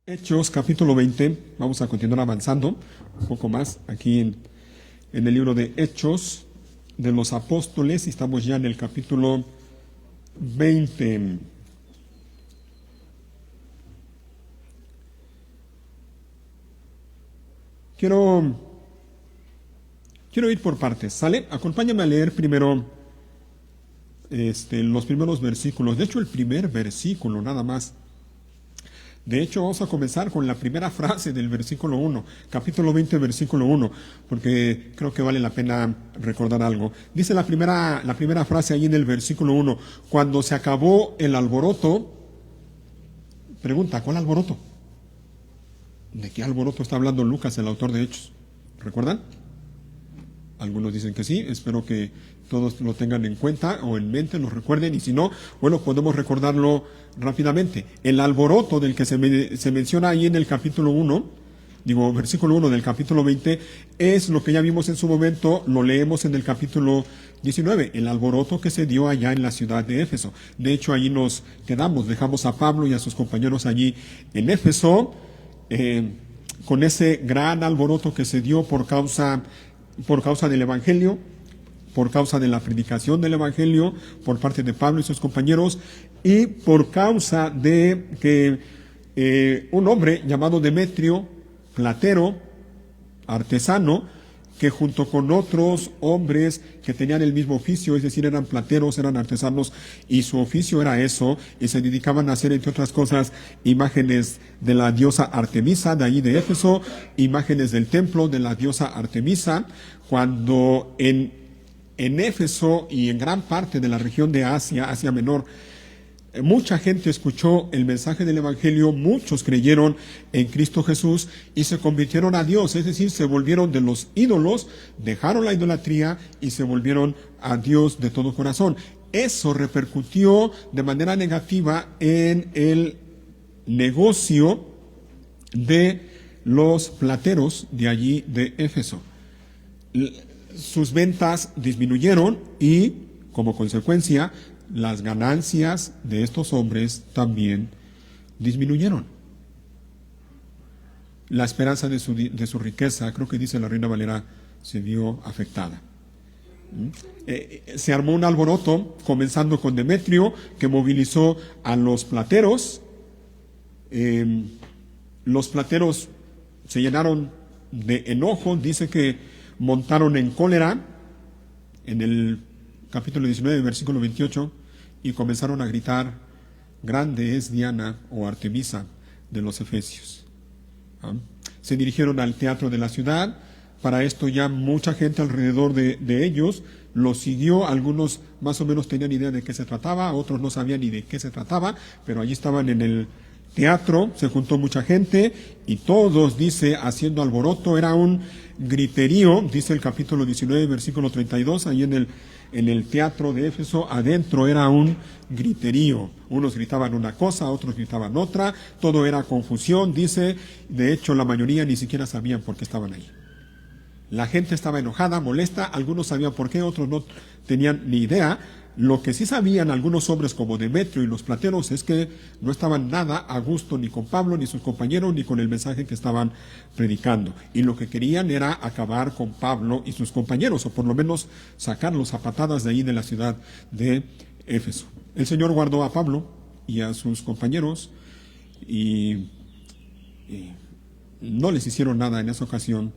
Hechos capítulo 20, vamos a continuar avanzando un poco más aquí en el libro de Hechos de los Apóstoles, y estamos ya en el capítulo 20. Quiero ir por partes, ¿sale? Acompáñame a leer primero los primeros versículos, de hecho el primer versículo nada más. De hecho, vamos a comenzar con la primera frase del versículo 1, capítulo 20, versículo 1, porque creo que vale la pena recordar algo. Dice la primera frase ahí en el versículo 1, cuando se acabó el alboroto, pregunta, ¿cuál alboroto? ¿De qué alboroto está hablando Lucas, el autor de Hechos? ¿Recuerdan? Algunos dicen que sí, espero que todos lo tengan en cuenta o en mente, lo recuerden, y si no, bueno, podemos recordarlo rápidamente. El alboroto del que se menciona ahí en el capítulo 1, versículo 1 del capítulo 20, es lo que ya vimos en su momento, lo leemos en el capítulo 19, el alboroto que se dio allá en la ciudad de Éfeso. De hecho, allí nos quedamos, dejamos a Pablo y a sus compañeros allí en Éfeso, con ese gran alboroto que se dio por causa del Evangelio, por causa de la predicación del Evangelio por parte de Pablo y sus compañeros, y por causa de que un hombre llamado Demetrio, platero, artesano, que junto con otros hombres que tenían el mismo oficio, es decir, eran plateros, eran artesanos, y su oficio era eso, y se dedicaban a hacer, entre otras cosas, imágenes de la diosa Artemisa, de ahí de Éfeso, imágenes del templo de la diosa Artemisa. Cuando en Éfeso y en gran parte de la región de Asia Menor, mucha gente escuchó el mensaje del Evangelio, muchos creyeron en Cristo Jesús y se convirtieron a Dios, es decir, se volvieron de los ídolos, dejaron la idolatría y se volvieron a Dios de todo corazón. Eso repercutió de manera negativa en el negocio de los plateros de allí de Éfeso. Sus ventas disminuyeron y, como consecuencia, las ganancias de estos hombres también disminuyeron. La esperanza de su riqueza, creo que dice la Reina Valera, se vio afectada. Se armó un alboroto, comenzando con Demetrio, que movilizó a los plateros. Los plateros se llenaron de enojo, dice que montaron en cólera, en el capítulo 19, versículo 28, y comenzaron a gritar, grande es Diana o Artemisa de los Efesios. Se dirigieron al teatro de la ciudad. Para esto ya mucha gente alrededor de ellos los siguió. Algunos más o menos tenían idea de qué se trataba, otros no sabían ni de qué se trataba, pero allí estaban en el teatro, se juntó mucha gente y todos, dice, haciendo alboroto. Era un griterío, dice el capítulo 19, versículo 32, ahí en el teatro de Éfeso, adentro era un griterío. Unos gritaban una cosa, otros gritaban otra, todo era confusión, dice. De hecho, la mayoría ni siquiera sabían por qué estaban ahí. La gente estaba enojada, molesta, algunos sabían por qué, otros no tenían ni idea. Lo que sí sabían algunos hombres como Demetrio y los plateros es que no estaban nada a gusto ni con Pablo, ni sus compañeros, ni con el mensaje que estaban predicando. Y lo que querían era acabar con Pablo y sus compañeros, o por lo menos sacarlos a patadas de ahí de la ciudad de Éfeso. El Señor guardó a Pablo y a sus compañeros y no les hicieron nada en esa ocasión,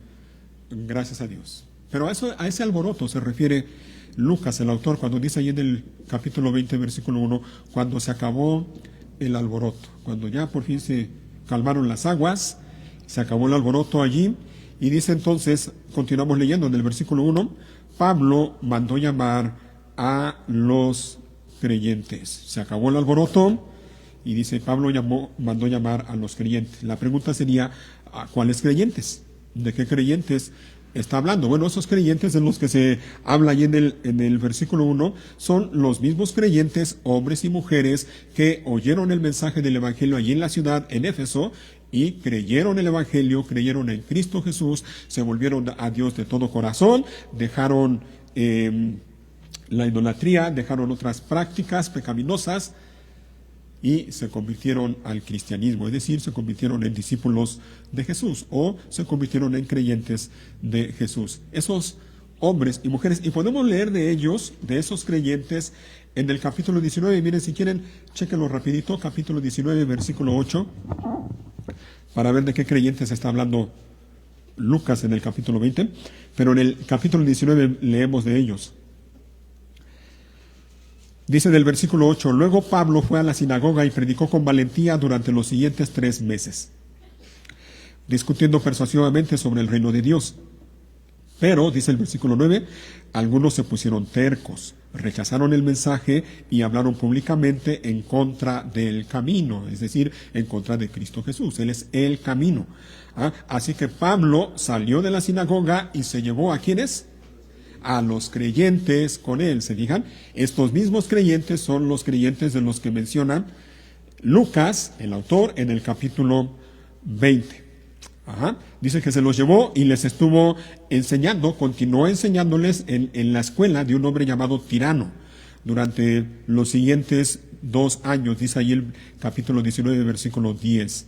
gracias a Dios. Pero a ese alboroto se refiere Lucas, el autor, cuando dice ahí en el capítulo 20, versículo 1, cuando se acabó el alboroto, cuando ya por fin se calmaron las aguas, se acabó el alboroto allí, y dice entonces, continuamos leyendo en el versículo 1, Pablo mandó llamar a los creyentes. Se acabó el alboroto, y dice, Pablo mandó llamar a los creyentes. La pregunta sería, ¿a cuáles creyentes? ¿De qué creyentes está hablando? Bueno, esos creyentes de los que se habla ahí en el versículo 1 son los mismos creyentes, hombres y mujeres, que oyeron el mensaje del Evangelio allí en la ciudad, en Éfeso, y creyeron el Evangelio, creyeron en Cristo Jesús, se volvieron a Dios de todo corazón, dejaron la idolatría, dejaron otras prácticas pecaminosas, y se convirtieron al cristianismo, es decir, se convirtieron en discípulos de Jesús o se convirtieron en creyentes de Jesús. Esos hombres y mujeres, y podemos leer de ellos, de esos creyentes, en el capítulo 19, miren, si quieren, chéquenlo rapidito, capítulo 19, versículo 8, para ver de qué creyentes está hablando Lucas en el capítulo 20, pero en el capítulo 19 leemos de ellos. Dice del versículo 8, luego Pablo fue a la sinagoga y predicó con valentía durante los siguientes 3 meses, discutiendo persuasivamente sobre el reino de Dios. Pero, dice el versículo 9, algunos se pusieron tercos, rechazaron el mensaje y hablaron públicamente en contra del camino, es decir, en contra de Cristo Jesús. Él es el camino. Así que Pablo salió de la sinagoga y se llevó ¿a quiénes? A los creyentes con él. ¿Se fijan? Estos mismos creyentes son los creyentes de los que menciona Lucas, el autor, en el capítulo 20. Dice que se los llevó y les estuvo enseñando, continuó enseñándoles en la escuela de un hombre llamado Tirano durante los siguientes 2 años, dice ahí el capítulo 19, versículo 10.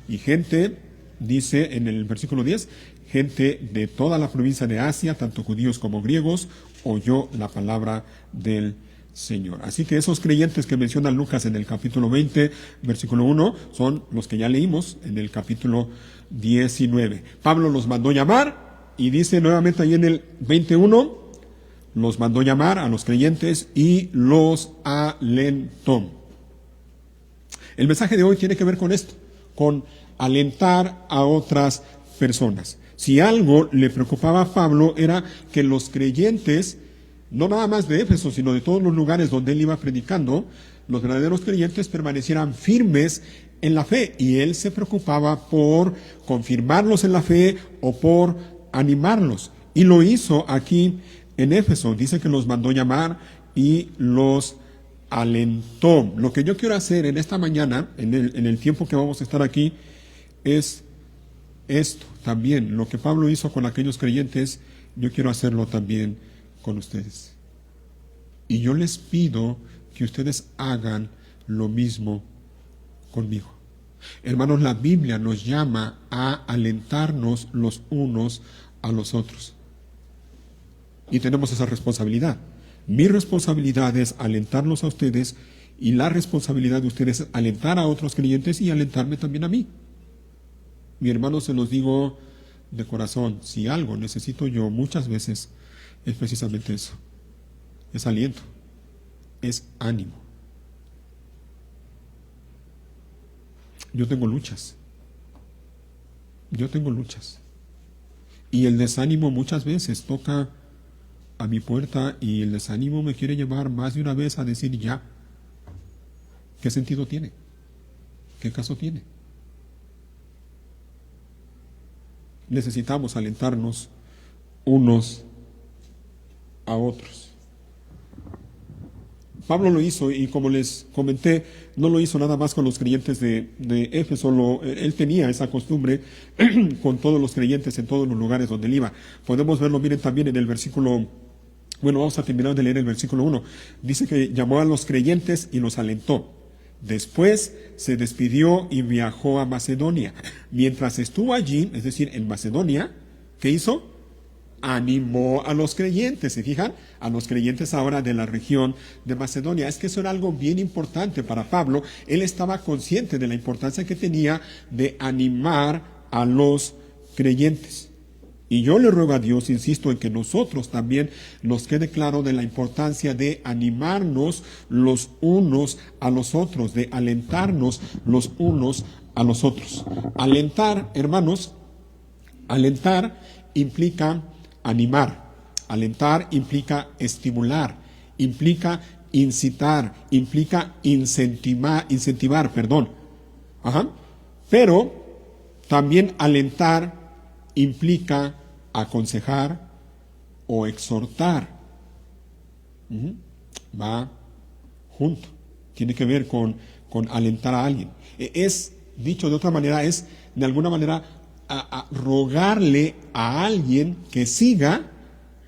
Y gente, dice en el versículo 10, gente de toda la provincia de Asia, tanto judíos como griegos, oyó la palabra del Señor. Así que esos creyentes que menciona Lucas en el capítulo 20, versículo 1, son los que ya leímos en el capítulo 19. Pablo los mandó llamar y dice nuevamente ahí en el 21, los mandó llamar a los creyentes y los alentó. El mensaje de hoy tiene que ver con esto, con alentar a otras personas. Si algo le preocupaba a Pablo era que los creyentes, no nada más de Éfeso, sino de todos los lugares donde él iba predicando, los verdaderos creyentes permanecieran firmes en la fe, y él se preocupaba por confirmarlos en la fe o por animarlos. Y lo hizo aquí en Éfeso. Dice que los mandó llamar y los alentó. Lo que yo quiero hacer en esta mañana, en el tiempo que vamos a estar aquí, es esto también. Lo que Pablo hizo con aquellos creyentes, yo quiero hacerlo también con ustedes. Y yo les pido que ustedes hagan lo mismo conmigo. Hermanos, la Biblia nos llama a alentarnos los unos a los otros. Y tenemos esa responsabilidad. Mi responsabilidad es alentarlos a ustedes, y la responsabilidad de ustedes es alentar a otros creyentes y alentarme también a mí. Mi hermano, se los digo de corazón, si algo necesito yo muchas veces es precisamente eso. Es aliento, es ánimo. Yo tengo luchas. Y el desánimo muchas veces toca a mi puerta, y el desánimo me quiere llevar más de una vez a decir ya. ¿Qué sentido tiene? ¿Qué caso tiene? Necesitamos alentarnos unos a otros. Pablo lo hizo, y como les comenté, no lo hizo nada más con los creyentes de Éfeso. Él tenía esa costumbre con todos los creyentes en todos los lugares donde él iba. Podemos verlo, miren, también en el versículo, vamos a terminar de leer el versículo 1. Dice que llamó a los creyentes y los alentó. Después se despidió y viajó a Macedonia. Mientras estuvo allí, es decir, en Macedonia, ¿qué hizo? Animó a los creyentes. ¿Se fijan? A los creyentes ahora de la región de Macedonia. Es que eso era algo bien importante para Pablo. Él estaba consciente de la importancia que tenía de animar a los creyentes. Y yo le ruego a Dios, insisto, en que nosotros también nos quede claro de la importancia de animarnos los unos a los otros, de alentarnos los unos a los otros. Alentar, hermanos, alentar implica animar. Alentar implica estimular, implica incitar, implica incentivar, perdón. Pero también alentar implica aconsejar o exhortar. Va junto. Tiene que ver con alentar a alguien. Es, dicho de otra manera, es de alguna manera a rogarle a alguien que siga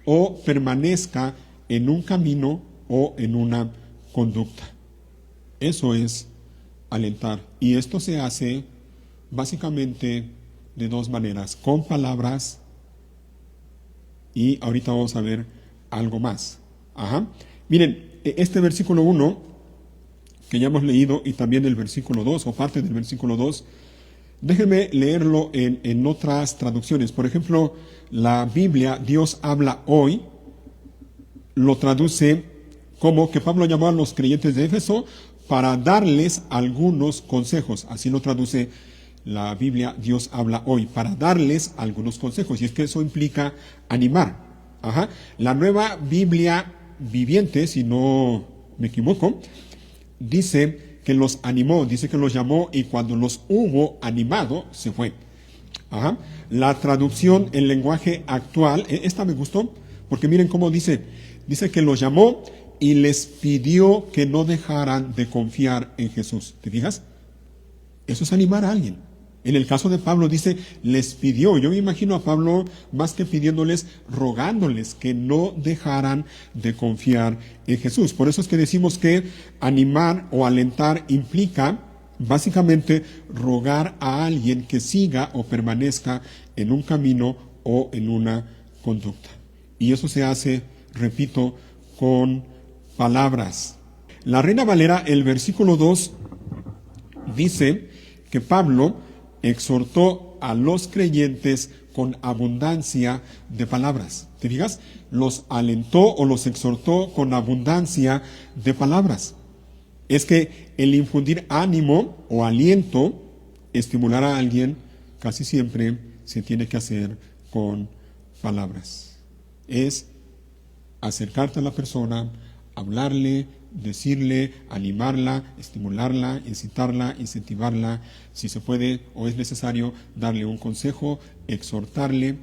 o permanezca en un camino o en una conducta. Eso es alentar. Y esto se hace básicamente de dos maneras, con palabras y ahorita vamos a ver algo más. Ajá. Miren, este versículo 1 que ya hemos leído y también el versículo 2 o parte del versículo 2, déjenme leerlo en otras traducciones. Por ejemplo, la Biblia, Dios habla hoy, lo traduce como que Pablo llamó a los creyentes de Éfeso para darles algunos consejos. Así lo traduce la Biblia, Dios habla hoy, para darles algunos consejos. Y es que eso implica animar. Ajá. La nueva Biblia viviente, si no me equivoco, dice que los animó, dice que los llamó y cuando los hubo animado, se fue. Ajá. La traducción en lenguaje actual, esta me gustó, porque miren cómo dice, dice que los llamó y les pidió que no dejaran de confiar en Jesús. ¿Te fijas? Eso es animar a alguien. En el caso de Pablo dice, les pidió. Yo me imagino a Pablo más que pidiéndoles, rogándoles que no dejaran de confiar en Jesús. Por eso es que decimos que animar o alentar implica básicamente rogar a alguien que siga o permanezca en un camino o en una conducta. Y eso se hace, repito, con palabras. La Reina Valera, el versículo 2, dice que Pablo exhortó a los creyentes con abundancia de palabras. ¿Te fijas? Los alentó o los exhortó con abundancia de palabras. Es que el infundir ánimo o aliento, estimular a alguien, casi siempre se tiene que hacer con palabras. Es acercarte a la persona, hablarle, decirle, animarla, estimularla, incitarla, incentivarla, si se puede o es necesario, darle un consejo, exhortarle,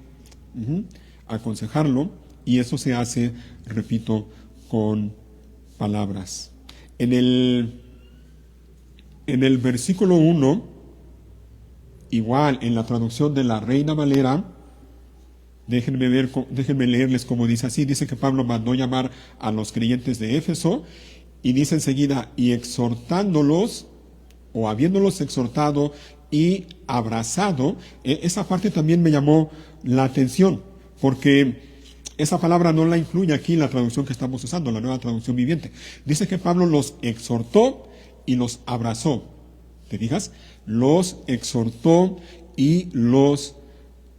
aconsejarlo, y eso se hace, repito, con palabras. En el versículo 1, igual en la traducción de la Reina Valera, déjenme leerles como dice así. Dice que Pablo mandó llamar a los creyentes de Éfeso y dice enseguida, y exhortándolos, o habiéndolos exhortado y abrazado. Esa parte también me llamó la atención, porque esa palabra no la incluye aquí en la traducción que estamos usando, la Nueva Traducción Viviente. Dice que Pablo los exhortó y los abrazó. ¿Te fijas? Los exhortó y los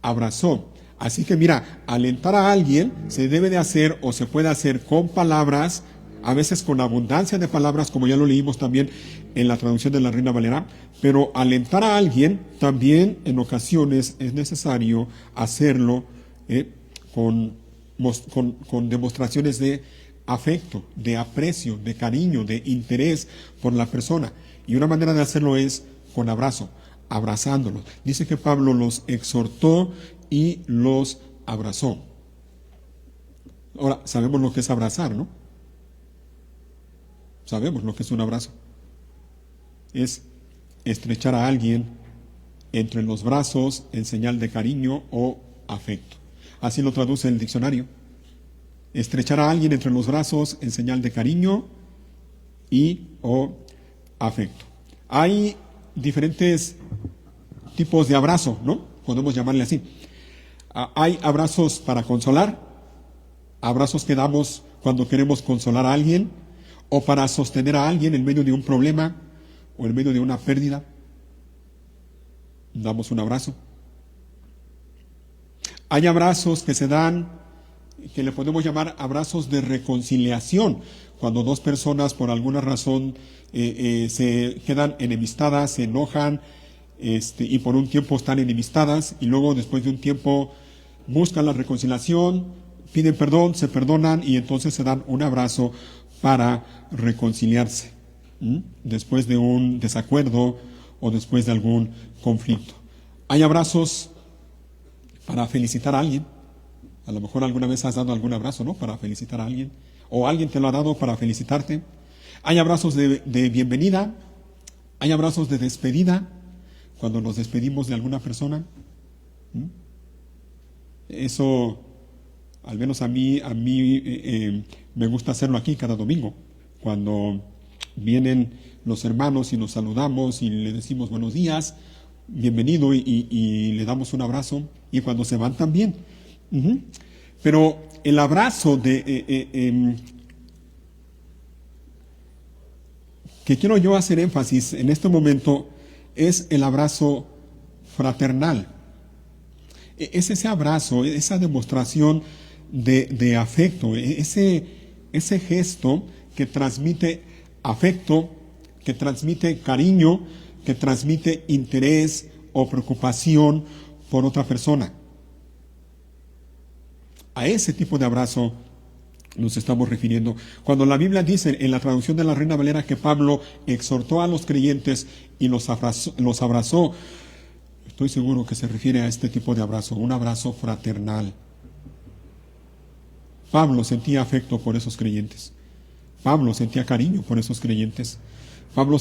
abrazó. Así que mira, alentar a alguien se debe de hacer o se puede hacer con palabras, a veces con abundancia de palabras, como ya lo leímos también en la traducción de la Reina Valera, pero alentar a alguien también en ocasiones es necesario hacerlo con demostraciones de afecto, de aprecio, de cariño, de interés por la persona. Y una manera de hacerlo es con abrazo, abrazándolos. Dice que Pablo los exhortó y los abrazó. Ahora, sabemos lo que es abrazar, ¿no? Sabemos lo que es un abrazo. Es estrechar a alguien entre los brazos en señal de cariño o afecto. Así lo traduce el diccionario. Estrechar a alguien entre los brazos en señal de cariño y o afecto. Hay diferentes tipos de abrazo, ¿no? Podemos llamarle así. Hay abrazos para consolar, abrazos que damos cuando queremos consolar a alguien o para sostener a alguien en medio de un problema o en medio de una pérdida. Damos un abrazo. Hay abrazos que se dan, que le podemos llamar abrazos de reconciliación, cuando dos personas por alguna razón se quedan enemistadas, se enojan, y por un tiempo están enemistadas y luego después de un tiempo buscan la reconciliación, piden perdón, se perdonan y entonces se dan un abrazo para reconciliarse después de un desacuerdo o después de algún conflicto. Hay abrazos para felicitar a alguien. A lo mejor alguna vez has dado algún abrazo, ¿no? Para felicitar a alguien. O alguien te lo ha dado para felicitarte. Hay abrazos de bienvenida. Hay abrazos de despedida. Cuando nos despedimos de alguna persona. Eso, al menos a mí me gusta hacerlo aquí cada domingo. Cuando vienen los hermanos y nos saludamos y le decimos buenos días, bienvenido y le damos un abrazo, y cuando se van también. Ujú. Pero el abrazo que quiero yo hacer énfasis en este momento es el abrazo fraternal. Es ese abrazo, esa demostración de afecto, ese gesto que transmite afecto, que transmite cariño, que transmite interés o preocupación por otra persona. A ese tipo de abrazo nos estamos refiriendo. Cuando la Biblia dice en la traducción de la Reina Valera que Pablo exhortó a los creyentes y los abrazó, estoy seguro que se refiere a este tipo de abrazo, un abrazo fraternal. Pablo sentía afecto por esos creyentes. Pablo sentía cariño por esos creyentes. Pablo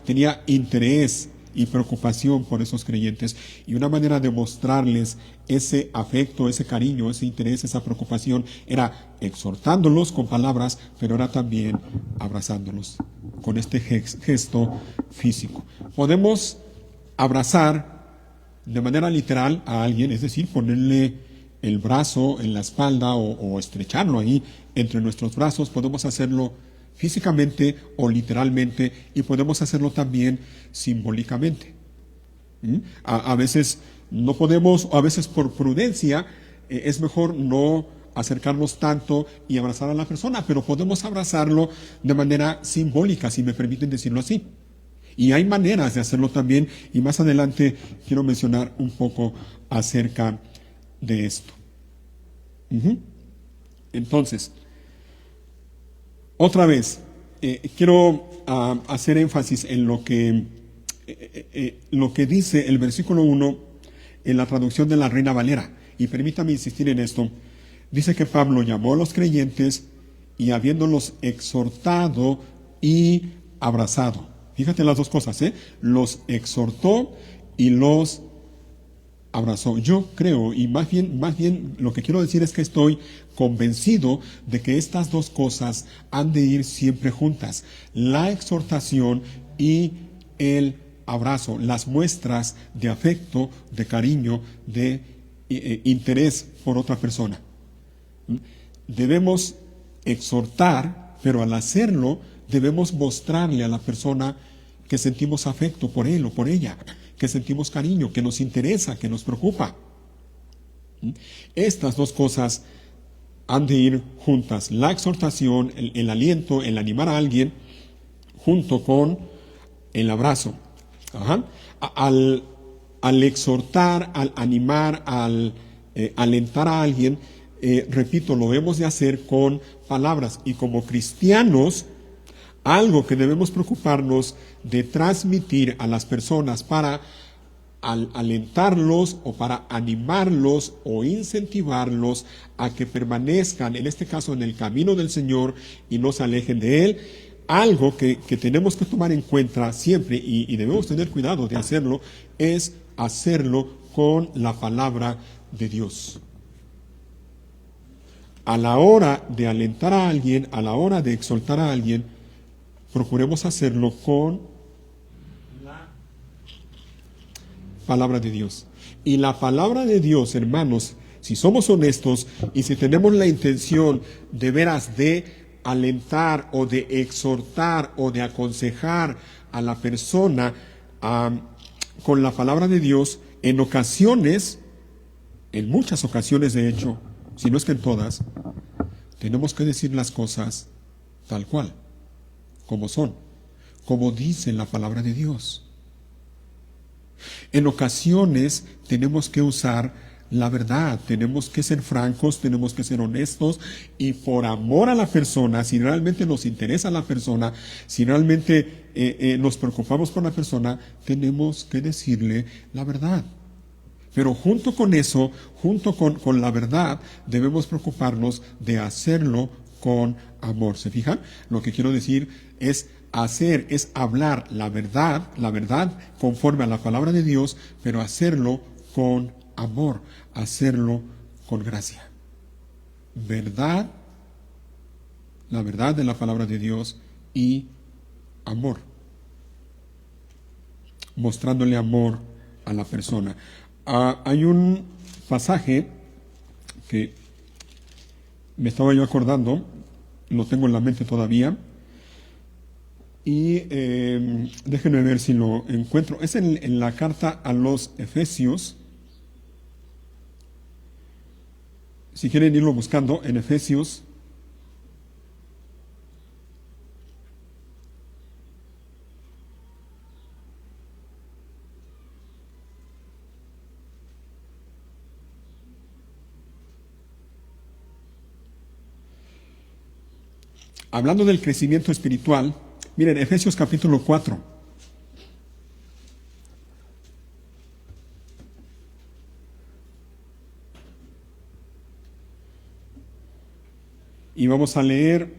tenía interés y preocupación por esos creyentes. Y una manera de mostrarles ese afecto, ese cariño, ese interés, esa preocupación, era exhortándolos con palabras, pero era también abrazándolos con este gesto físico. Podemos abrazar de manera literal a alguien, es decir, ponerle el brazo en la espalda o estrecharlo ahí entre nuestros brazos. Podemos hacerlo físicamente o literalmente, y podemos hacerlo también simbólicamente. A veces no podemos, o a veces por prudencia, es mejor no acercarnos tanto y abrazar a la persona, pero podemos abrazarlo de manera simbólica, si me permiten decirlo así. Y hay maneras de hacerlo también, y más adelante quiero mencionar un poco acerca de esto. Entonces, otra vez, quiero hacer énfasis en lo que dice el versículo 1 en la traducción de la Reina Valera. Y permítame insistir en esto. Dice que Pablo llamó a los creyentes y habiéndolos exhortado y abrazado. Fíjate las dos cosas, los exhortó y los abrazó. Yo creo, y más bien lo que quiero decir es que estoy convencido de que estas dos cosas han de ir siempre juntas: la exhortación y el abrazo, las muestras de afecto, de cariño, de interés por otra persona. Debemos exhortar, pero al hacerlo debemos mostrarle a la persona que sentimos afecto por él o por ella, que sentimos cariño, que nos interesa, que nos preocupa. Estas dos cosas han de ir juntas: la exhortación, el aliento, el animar a alguien, junto con el abrazo. Al exhortar, al animar, al alentar a alguien, repito, lo debemos de hacer con palabras. Y como cristianos, algo que debemos preocuparnos de transmitir a las personas para alentarlos o para animarlos o incentivarlos a que permanezcan, en este caso, en el camino del Señor y no se alejen de Él. Algo que tenemos que tomar en cuenta siempre, y debemos tener cuidado de hacerlo, es hacerlo con la palabra de Dios. A la hora de alentar a alguien, a la hora de exhortar a alguien, procuremos hacerlo con la palabra de Dios. Y la palabra de Dios, hermanos, si somos honestos y si tenemos la intención de veras de alentar o de exhortar o de aconsejar a la persona con la palabra de Dios, en ocasiones, en muchas ocasiones de hecho, si no es que en todas, tenemos que decir las cosas tal cual, como son, como dice la palabra de Dios. En ocasiones tenemos que usar la verdad, tenemos que ser francos, tenemos que ser honestos, y por amor a la persona, si realmente nos interesa la persona, si realmente nos preocupamos por la persona, tenemos que decirle la verdad. Pero junto con eso, junto con la verdad, debemos preocuparnos de hacerlo con amor. ¿Se fijan? Lo que quiero decir es hablar la verdad conforme a la palabra de Dios, pero hacerlo con amor, hacerlo con gracia. Verdad, la verdad de la palabra de Dios, y amor, mostrándole amor a la persona. Hay un pasaje que me estaba yo acordando, lo tengo en la mente todavía, y déjenme ver si lo encuentro. Es en la carta a los Efesios. Si quieren irlo buscando, en Efesios. Hablando del crecimiento espiritual, miren, Efesios capítulo 4. Y vamos a leer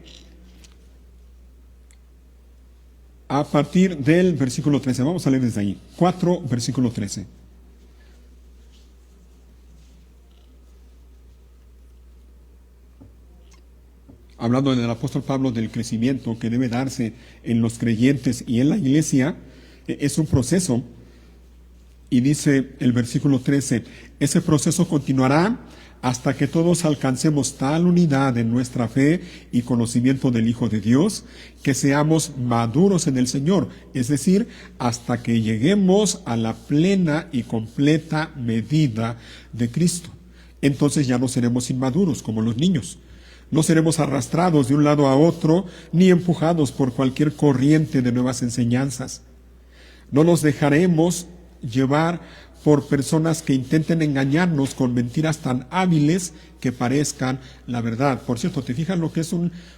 a partir del versículo 13. Vamos a leer desde ahí. 4, versículo 13. Hablando del apóstol Pablo del crecimiento que debe darse en los creyentes y en la iglesia, es un proceso. Y dice el versículo 13, ese proceso continuará hasta que todos alcancemos tal unidad en nuestra fe y conocimiento del Hijo de Dios, que seamos maduros en el Señor, es decir, hasta que lleguemos a la plena y completa medida de Cristo. Entonces ya no seremos inmaduros como los niños. No seremos arrastrados de un lado a otro, ni empujados por cualquier corriente de nuevas enseñanzas. No nos dejaremos llevar por personas que intenten engañarnos con mentiras tan hábiles que parezcan la verdad. Por cierto, ¿te fijas lo que es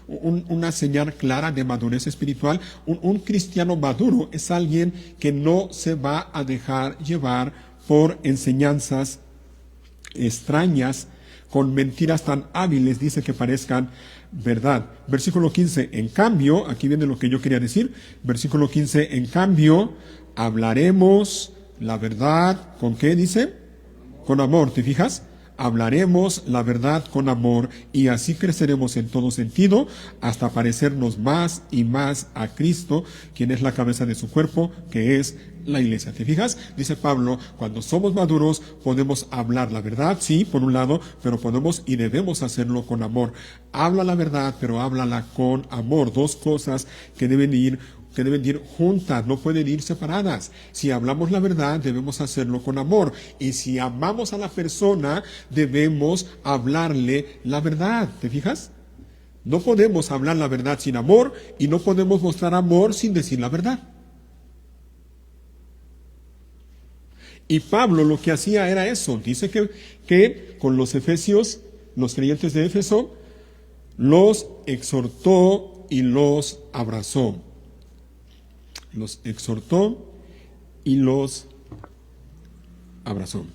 una señal clara de madurez espiritual? Un cristiano maduro es alguien que no se va a dejar llevar por enseñanzas extrañas con mentiras tan hábiles, dice, que parezcan verdad. Versículo 15, en cambio, aquí viene lo que yo quería decir, versículo 15, en cambio, hablaremos la verdad, ¿con qué dice? Con amor, ¿te fijas? Hablaremos la verdad con amor y así creceremos en todo sentido hasta parecernos más y más a Cristo, quien es la cabeza de su cuerpo, que es la iglesia. ¿Te fijas? Dice Pablo, cuando somos maduros podemos hablar la verdad, sí, por un lado, pero podemos y debemos hacerlo con amor. Habla la verdad, pero háblala con amor. Dos cosas que deben ir juntas, no pueden ir separadas. Si hablamos la verdad, debemos hacerlo con amor. Y si amamos a la persona, debemos hablarle la verdad. ¿Te fijas? No podemos hablar la verdad sin amor y no podemos mostrar amor sin decir la verdad. Y Pablo lo que hacía era eso. Dice que con los efesios, los creyentes de Éfeso, los exhortó y los abrazó. Los exhortó y los abrazó.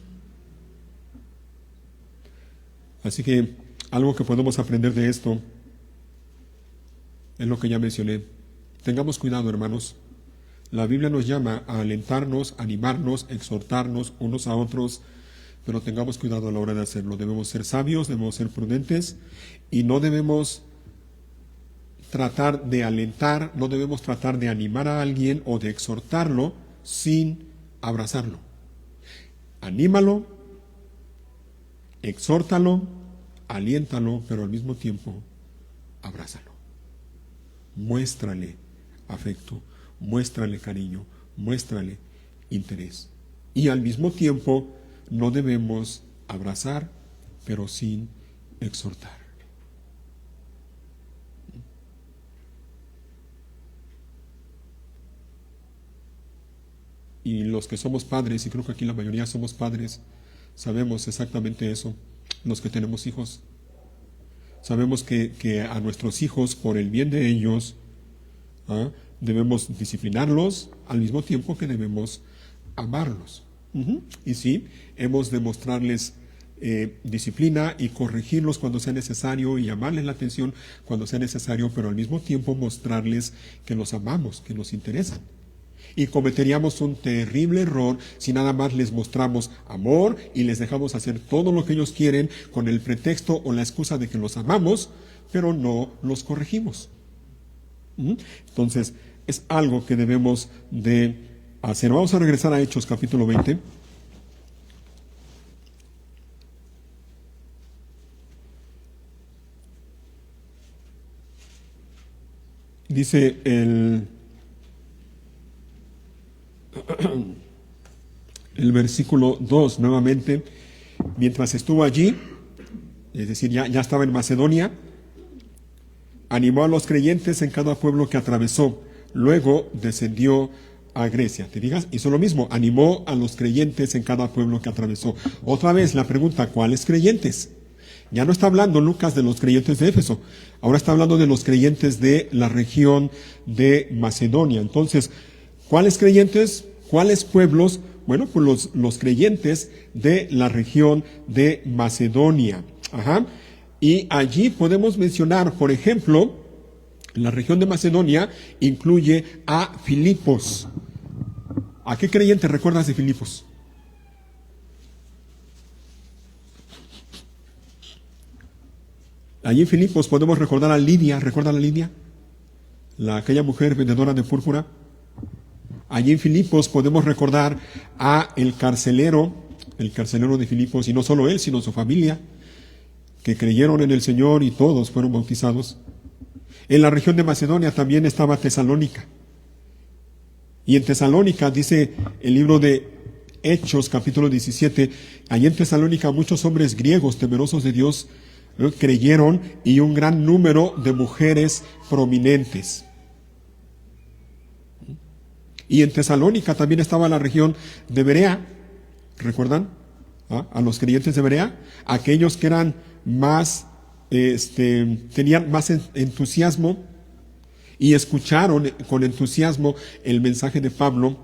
Así que algo que podemos aprender de esto es lo que ya mencioné. Tengamos cuidado, hermanos. La Biblia nos llama a alentarnos, animarnos, exhortarnos unos a otros, pero tengamos cuidado a la hora de hacerlo. Debemos ser sabios, debemos ser prudentes y no debemos tratar de alentar, no debemos tratar de animar a alguien o de exhortarlo sin abrazarlo. Anímalo, exhórtalo, aliéntalo, pero al mismo tiempo abrázalo. Muéstrale afecto, muéstrale cariño, muéstrale interés. Y al mismo tiempo no debemos abrazar, pero sin exhortar. Y los que somos padres, y creo que aquí la mayoría somos padres, sabemos exactamente eso. Los que tenemos hijos, sabemos que a nuestros hijos, por el bien de ellos, debemos disciplinarlos al mismo tiempo que debemos amarlos. Y sí, hemos de mostrarles disciplina y corregirlos cuando sea necesario y llamarles la atención cuando sea necesario, pero al mismo tiempo mostrarles que los amamos, que nos interesan. Y cometeríamos un terrible error si nada más les mostramos amor y les dejamos hacer todo lo que ellos quieren con el pretexto o la excusa de que los amamos, pero no los corregimos. Entonces, es algo que debemos de hacer. Vamos a regresar a Hechos capítulo 20. Dice el versículo 2 nuevamente, mientras estuvo allí, es decir, ya estaba en Macedonia, animó a los creyentes en cada pueblo que atravesó, luego descendió a Grecia. ¿Te digas? Hizo lo mismo, animó a los creyentes en cada pueblo que atravesó. Otra vez la pregunta, ¿cuáles creyentes? Ya no está hablando Lucas de los creyentes de Éfeso, ahora está hablando de los creyentes de la región de Macedonia. Entonces, ¿cuáles creyentes? ¿Cuáles pueblos? Bueno, pues los creyentes de la región de Macedonia. Ajá. Y allí podemos mencionar, por ejemplo, la región de Macedonia incluye a Filipos. ¿A qué creyente recuerdas de Filipos? Allí en Filipos podemos recordar a Lidia. ¿Recuerda a Lidia? Aquella mujer vendedora de púrpura. Allí en Filipos podemos recordar a el carcelero de Filipos, y no solo él, sino su familia, que creyeron en el Señor y todos fueron bautizados. En la región de Macedonia también estaba Tesalónica. Y en Tesalónica, dice el libro de Hechos, capítulo 17, allí en Tesalónica muchos hombres griegos temerosos de Dios creyeron, y un gran número de mujeres prominentes. Y en Tesalónica también estaba la región de Berea. ¿Recuerdan? A los creyentes de Berea, aquellos que eran más, tenían más entusiasmo y escucharon con entusiasmo el mensaje de Pablo,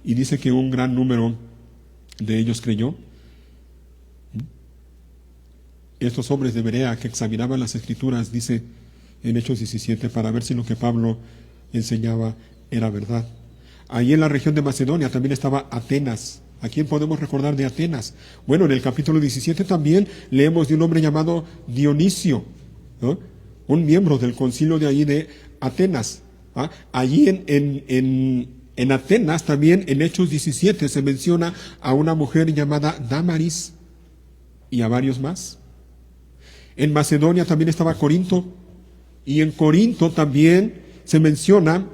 y dice que un gran número de ellos creyó. Estos hombres de Berea que examinaban las Escrituras, dice en Hechos 17, para ver si lo que Pablo enseñaba era verdad. Ahí en la región de Macedonia también estaba Atenas. ¿A quién podemos recordar de Atenas? Bueno, en el capítulo 17 también leemos de un hombre llamado Dionisio, ¿no? Un miembro del concilio de allí de Atenas. Allí en Atenas también, en Hechos 17, se menciona a una mujer llamada Dámaris y a varios más. En Macedonia también estaba Corinto, y en Corinto también se menciona,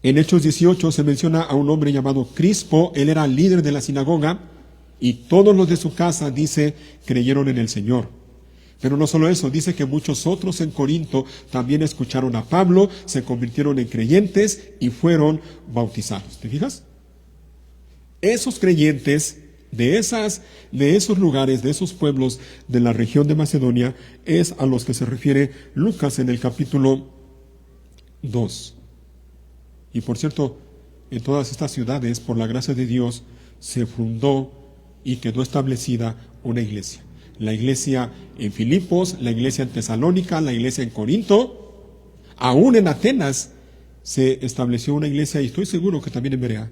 en Hechos 18 se menciona a un hombre llamado Crispo. Él era líder de la sinagoga, y todos los de su casa, dice, creyeron en el Señor. Pero no solo eso, dice que muchos otros en Corinto también escucharon a Pablo, se convirtieron en creyentes y fueron bautizados. ¿Te fijas? Esos creyentes de esos lugares, de esos pueblos de la región de Macedonia, es a los que se refiere Lucas en el capítulo 2. Y por cierto, en todas estas ciudades, por la gracia de Dios, se fundó y quedó establecida una iglesia. La iglesia en Filipos, la iglesia en Tesalónica, la iglesia en Corinto, aún en Atenas se estableció una iglesia, y estoy seguro que también en Berea.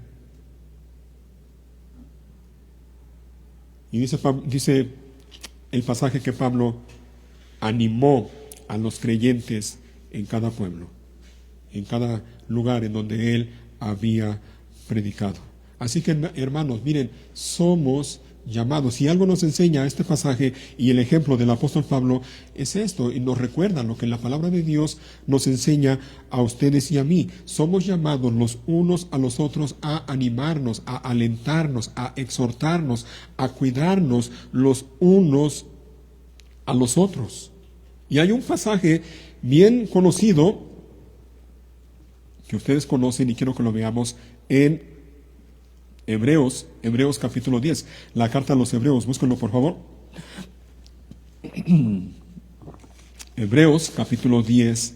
Y dice el pasaje que Pablo animó a los creyentes en cada pueblo, en cada lugar en donde él había predicado. Así que, hermanos, miren, somos llamados. Si algo nos enseña este pasaje y el ejemplo del apóstol Pablo, es esto, y nos recuerda lo que la palabra de Dios nos enseña a ustedes y a mí. Somos llamados los unos a los otros a animarnos, a alentarnos, a exhortarnos, a cuidarnos los unos a los otros. Y hay un pasaje bien conocido que ustedes conocen, y quiero que lo veamos en Hebreos capítulo 10, la carta a los Hebreos, búsquenlo por favor. Hebreos capítulo 10.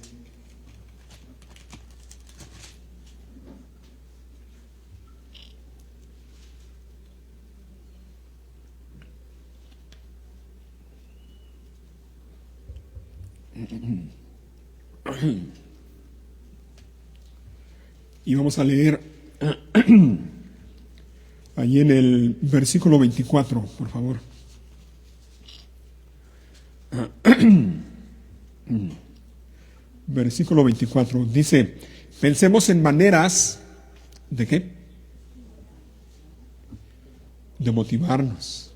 Y vamos a leer allí en el versículo 24, por favor. Versículo 24 dice: pensemos en maneras, ¿de qué? de motivarnos.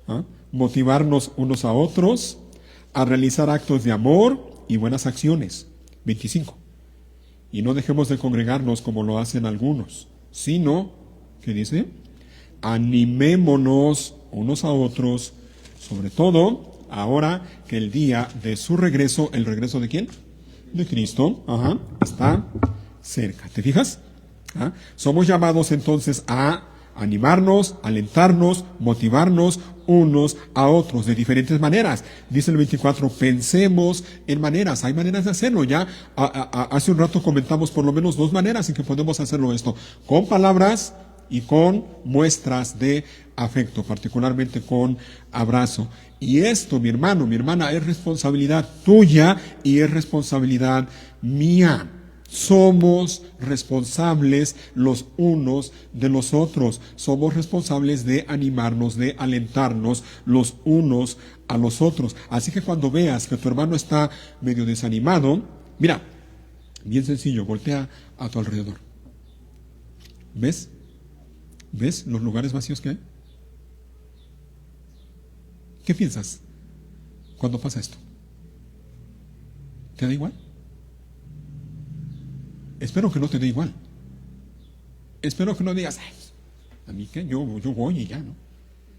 ¿Ah? Motivarnos unos a otros a realizar actos de amor y buenas acciones. 25. Y no dejemos de congregarnos como lo hacen algunos, sino, ¿qué dice? Animémonos unos a otros, sobre todo ahora que el día de su regreso, ¿el regreso de quién? De Cristo, está cerca. ¿Te fijas? ¿Ah? Somos llamados entonces a animarnos, alentarnos, motivarnos unos a otros de diferentes maneras. Dice el 24, pensemos en maneras. Hay maneras de hacerlo. Ya hace un rato comentamos por lo menos 2 maneras en que podemos hacerlo esto. Con palabras y con muestras de afecto, particularmente con abrazo. Y esto, mi hermano, mi hermana, es responsabilidad tuya y es responsabilidad mía. Somos responsables los unos de los otros. Somos responsables de animarnos, de alentarnos los unos a los otros. Así que cuando veas que tu hermano está medio desanimado, mira, bien sencillo, voltea a tu alrededor. ¿Ves? ¿Ves los lugares vacíos que hay? ¿Qué piensas cuando pasa esto? ¿Te da igual? Espero que no te dé igual. Espero que no digas, ay, a mí que yo voy y ya, ¿no?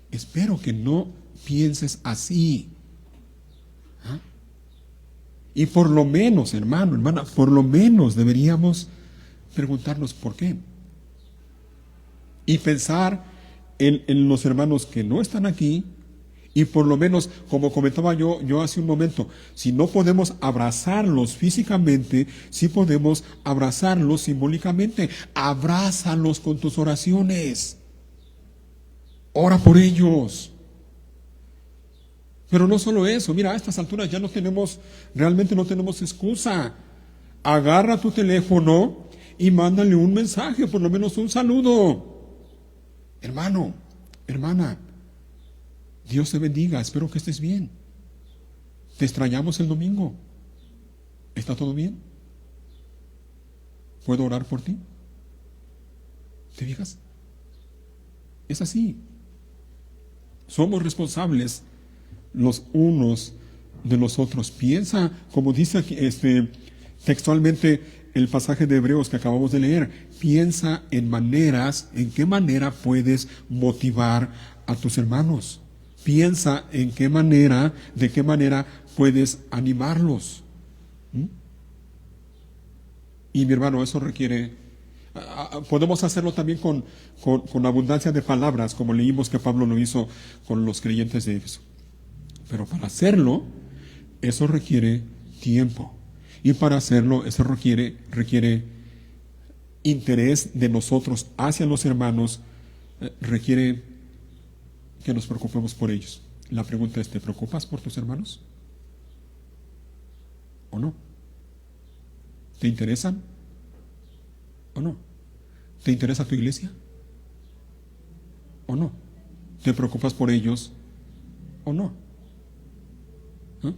Espero que no pienses así. ¿Ah? Y por lo menos, hermano, hermana, por lo menos deberíamos preguntarnos por qué. Y pensar en los hermanos que no están aquí. Y por lo menos, como comentaba yo hace un momento, si no podemos abrazarlos físicamente, sí podemos abrazarlos simbólicamente. Abrázalos con tus oraciones. Ora por ellos. Pero no solo eso, mira, a estas alturas ya realmente no tenemos excusa. Agarra tu teléfono y mándale un mensaje, por lo menos un saludo. Hermano, hermana, Dios te bendiga, espero que estés bien. Te extrañamos el domingo. ¿Está todo bien? ¿Puedo orar por ti? ¿Te fijas? Es así. Somos responsables los unos de los otros. Piensa, como dice aquí, textualmente el pasaje de Hebreos que acabamos de leer, piensa en qué manera puedes motivar a tus hermanos. Piensa de qué manera puedes animarlos. Y mi hermano, eso requiere, podemos hacerlo también con abundancia de palabras, como leímos que Pablo lo hizo con los creyentes de Éfeso. Pero para hacerlo, eso requiere tiempo. Y para hacerlo, eso requiere interés de nosotros hacia los hermanos, requiere que nos preocupemos por ellos. La pregunta es, ¿te preocupas por tus hermanos? ¿O no? ¿Te interesan? ¿O no? ¿Te interesa tu iglesia? ¿O no? ¿Te preocupas por ellos? ¿O no? ¿Ah?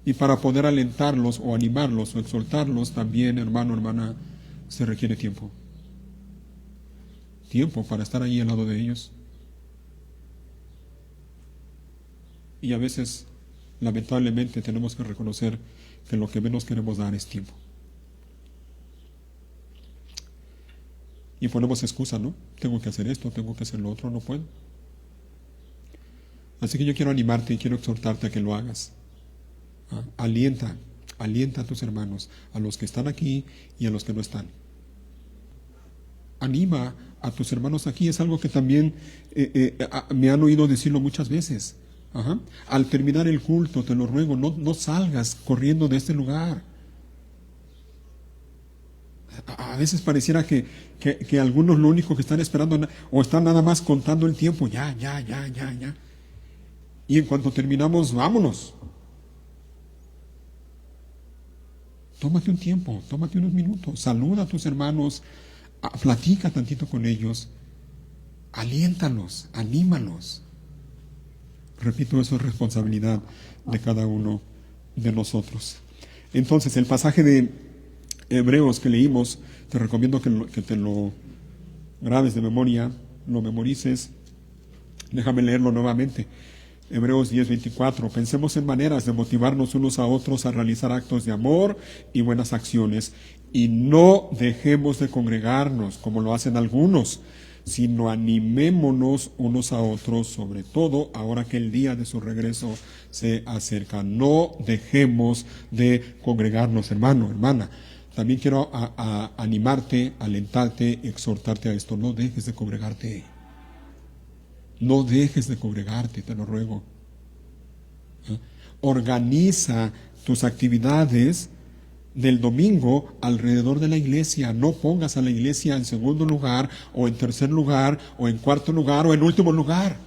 Y para poder alentarlos o animarlos o exhortarlos también, hermano, hermana, se requiere tiempo. Tiempo para estar ahí al lado de ellos. Y a veces, lamentablemente, tenemos que reconocer que lo que menos queremos dar es tiempo. Y ponemos excusa, ¿no? Tengo que hacer esto, tengo que hacer lo otro, no puedo. Así que yo quiero animarte y quiero exhortarte a que lo hagas. Alienta a tus hermanos, a los que están aquí y a los que no están. Anima a tus hermanos aquí, es algo que también me han oído decirlo muchas veces. Al terminar el culto, te lo ruego, no salgas corriendo de este lugar. A veces pareciera que algunos lo único que están esperando o están nada más contando el tiempo, ya. Y en cuanto terminamos, vámonos. Tómate un tiempo, tómate unos minutos, saluda a tus hermanos, platica tantito con ellos, aliéntalos, anímalos. Repito, eso es responsabilidad de cada uno de nosotros. Entonces, el pasaje de Hebreos que leímos, te recomiendo que te lo grabes de memoria, lo memorices. Déjame leerlo nuevamente. Hebreos 10:24. Pensemos en maneras de motivarnos unos a otros a realizar actos de amor y buenas acciones, y no dejemos de congregarnos como lo hacen algunos, sino animémonos unos a otros, sobre todo ahora que el día de su regreso se acerca. No dejemos de congregarnos, hermano, hermana. También quiero animarte, alentarte, exhortarte a esto. No dejes de congregarte. No dejes de congregarte, te lo ruego. Organiza tus actividades del domingo alrededor de la iglesia. No pongas a la iglesia en segundo lugar, o en tercer lugar, o en cuarto lugar, o en último lugar.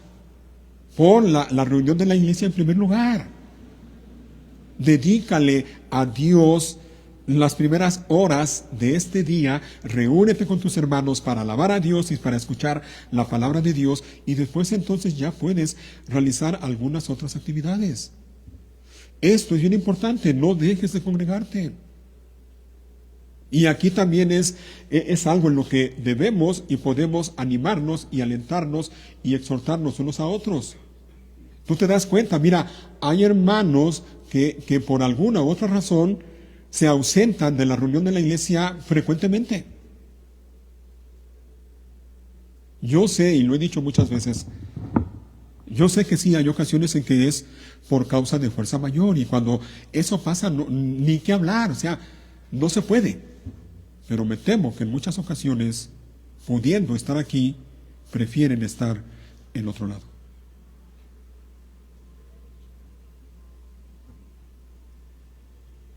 Pon la reunión de la iglesia en primer lugar. Dedícale a Dios las primeras horas de este día. Reúnete con tus hermanos para alabar a Dios y para escuchar la palabra de Dios, y después entonces ya puedes realizar algunas otras actividades. Esto es bien importante, no dejes de congregarte. Y aquí también es algo en lo que debemos y podemos animarnos y alentarnos y exhortarnos unos a otros. Tú te das cuenta, mira, hay hermanos que por alguna u otra razón se ausentan de la reunión de la iglesia frecuentemente. Yo sé, y lo he dicho muchas veces, yo sé que sí, hay ocasiones en que es por causa de fuerza mayor, y cuando eso pasa, ni qué hablar, o sea, no se puede. Pero me temo que en muchas ocasiones, pudiendo estar aquí, prefieren estar en otro lado.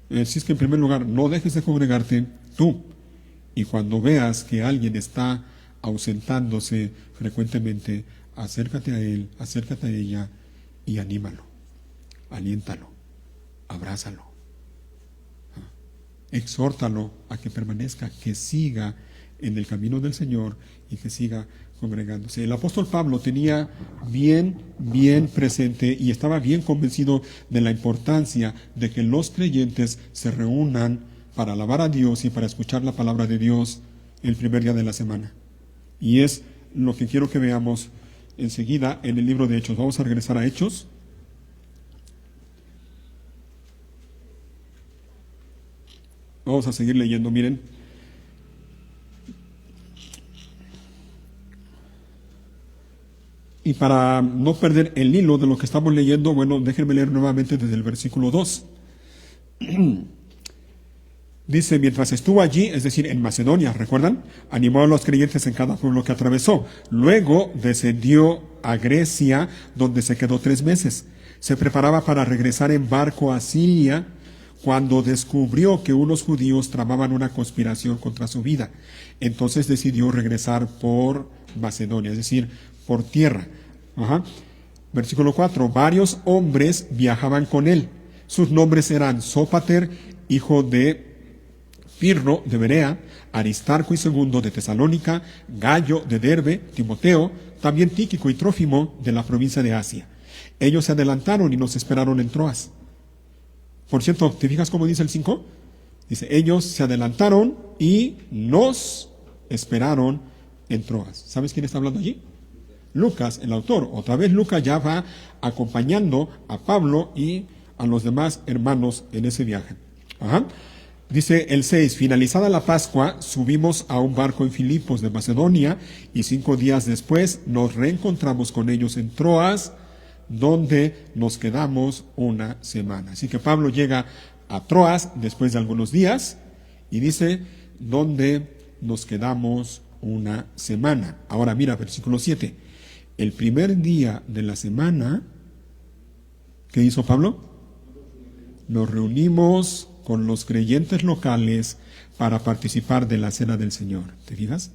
Así es que en primer lugar, no dejes de congregarte tú. Y cuando veas que alguien está ausentándose frecuentemente, acércate a él, acércate a ella y anímalo, aliéntalo, abrázalo, exhórtalo a que permanezca, que siga en el camino del Señor y que siga congregándose. El apóstol Pablo tenía bien presente y estaba bien convencido de la importancia de que los creyentes se reúnan para alabar a Dios y para escuchar la palabra de Dios el primer día de la semana. Y es lo que quiero que veamos enseguida en el libro de Hechos. Vamos a regresar a Hechos. Vamos a seguir leyendo, miren. Y para no perder el hilo de lo que estamos leyendo, bueno, déjenme leer nuevamente desde el versículo 2. Dice, mientras estuvo allí, es decir, en Macedonia, ¿recuerdan? Animó a los creyentes en cada pueblo que atravesó. Luego descendió a Grecia, donde se quedó 3 meses. Se preparaba para regresar en barco a Siria, cuando descubrió que unos judíos tramaban una conspiración contra su vida. Entonces decidió regresar por Macedonia, es decir, por tierra. Versículo 4. Varios hombres viajaban con él. Sus nombres eran Sópater, hijo de Pirro de Berea, Aristarco y Segundo de Tesalónica, Gallo de Derbe, Timoteo, también Tíquico y Trófimo de la provincia de Asia. Ellos se adelantaron y nos esperaron en Troas. Por cierto, ¿te fijas cómo dice el 5? Dice, ellos se adelantaron y nos esperaron en Troas. ¿Sabes quién está hablando allí? Lucas, el autor. Otra vez Lucas ya va acompañando a Pablo y a los demás hermanos en ese viaje. Dice el 6, finalizada la Pascua, subimos a un barco en Filipos de Macedonia, y 5 días después nos reencontramos con ellos en Troas, donde nos quedamos una semana. Así que Pablo llega a Troas después de algunos días, y dice, donde nos quedamos una semana. Ahora mira, versículo 7. El primer día de la semana, ¿qué hizo Pablo? Nos reunimos con los creyentes locales para participar de la cena del Señor. ¿Te fijas?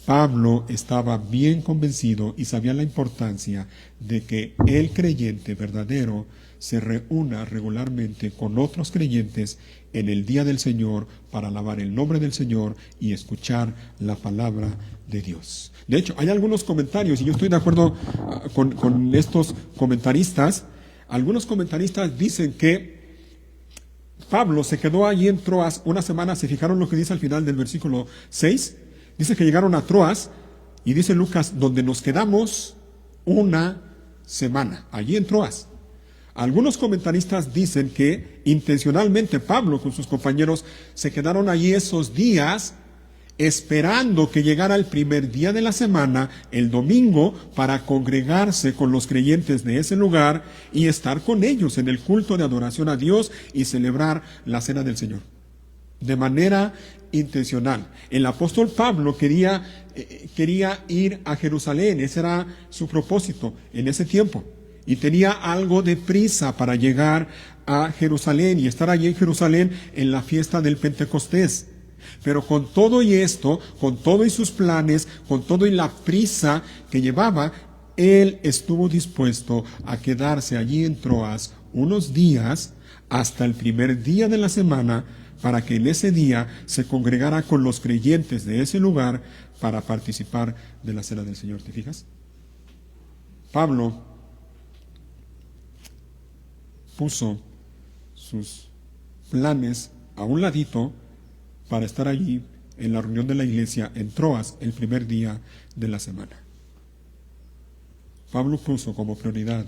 Pablo estaba bien convencido y sabía la importancia de que el creyente verdadero se reúna regularmente con otros creyentes en el día del Señor para alabar el nombre del Señor y escuchar la palabra de Dios. De hecho, hay algunos comentarios, y yo estoy de acuerdo con estos comentaristas. Algunos comentaristas dicen que Pablo se quedó allí en Troas una semana. ¿Se fijaron lo que dice al final del versículo 6? Dice que llegaron a Troas Y dice Lucas, donde nos quedamos una semana, allí en Troas. Algunos comentaristas dicen que intencionalmente Pablo con sus compañeros se quedaron allí esos días esperando que llegara el primer día de la semana, el domingo, para congregarse con los creyentes de ese lugar y estar con ellos en el culto de adoración a Dios y celebrar la cena del Señor. De manera intencional. El apóstol Pablo quería ir a Jerusalén, ese era su propósito en ese tiempo. Y tenía algo de prisa para llegar a Jerusalén y estar allí en Jerusalén en la fiesta del Pentecostés. Pero con todo y esto, con todo y sus planes, con todo y la prisa que llevaba, él estuvo dispuesto a quedarse allí en Troas unos días hasta el primer día de la semana para que en ese día se congregara con los creyentes de ese lugar para participar de la cena del Señor. ¿Te fijas? Pablo puso sus planes a un ladito para estar allí en la reunión de la iglesia en Troas el primer día de la semana. Pablo puso como prioridad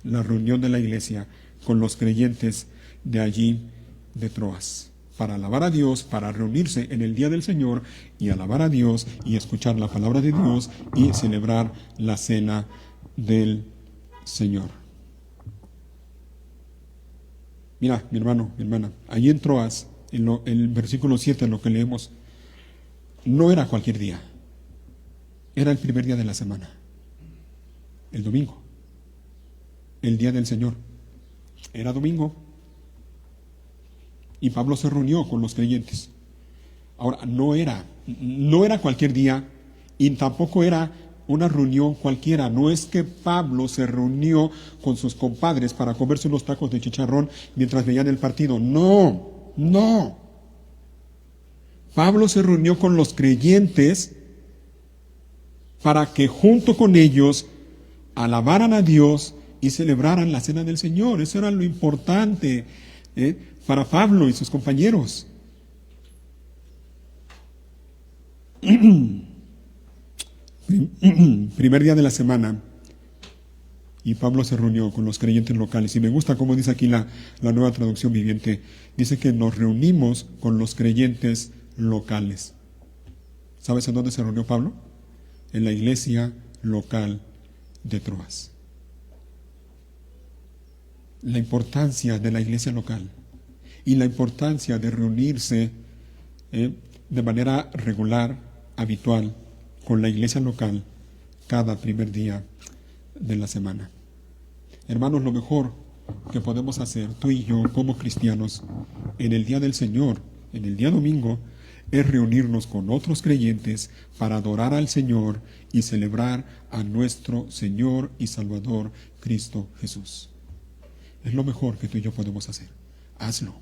la reunión de la iglesia con los creyentes de allí de Troas, para alabar a Dios, para reunirse en el día del Señor y alabar a Dios y escuchar la palabra de Dios y celebrar la cena del Señor. Mira, mi hermano, mi hermana, allí en Troas, el versículo 7, en lo que leemos, no era cualquier día, era el primer día de la semana, el domingo, el día del Señor, era domingo, y Pablo se reunió con los creyentes. Ahora, no era cualquier día, y tampoco era una reunión cualquiera. No es que Pablo se reunió con sus compadres para comerse unos tacos de chicharrón mientras veían el partido. No. Pablo se reunió con los creyentes para que junto con ellos alabaran a Dios y celebraran la cena del Señor. Eso era lo importante para Pablo y sus compañeros. Primer día de la semana, y Pablo se reunió con los creyentes locales. Y me gusta como dice aquí la Nueva Traducción Viviente. Dice que nos reunimos con los creyentes locales. ¿Sabes en dónde se reunió Pablo? En la iglesia local de Troas. La importancia de la iglesia local y la importancia de reunirse de manera regular, habitual, con la iglesia local cada primer día de la semana. Hermanos, lo mejor que podemos hacer tú y yo como cristianos en el día del Señor, en el día domingo, es reunirnos con otros creyentes para adorar al Señor y celebrar a nuestro Señor y Salvador Cristo Jesús. Es lo mejor que tú y yo podemos hacer. Hazlo.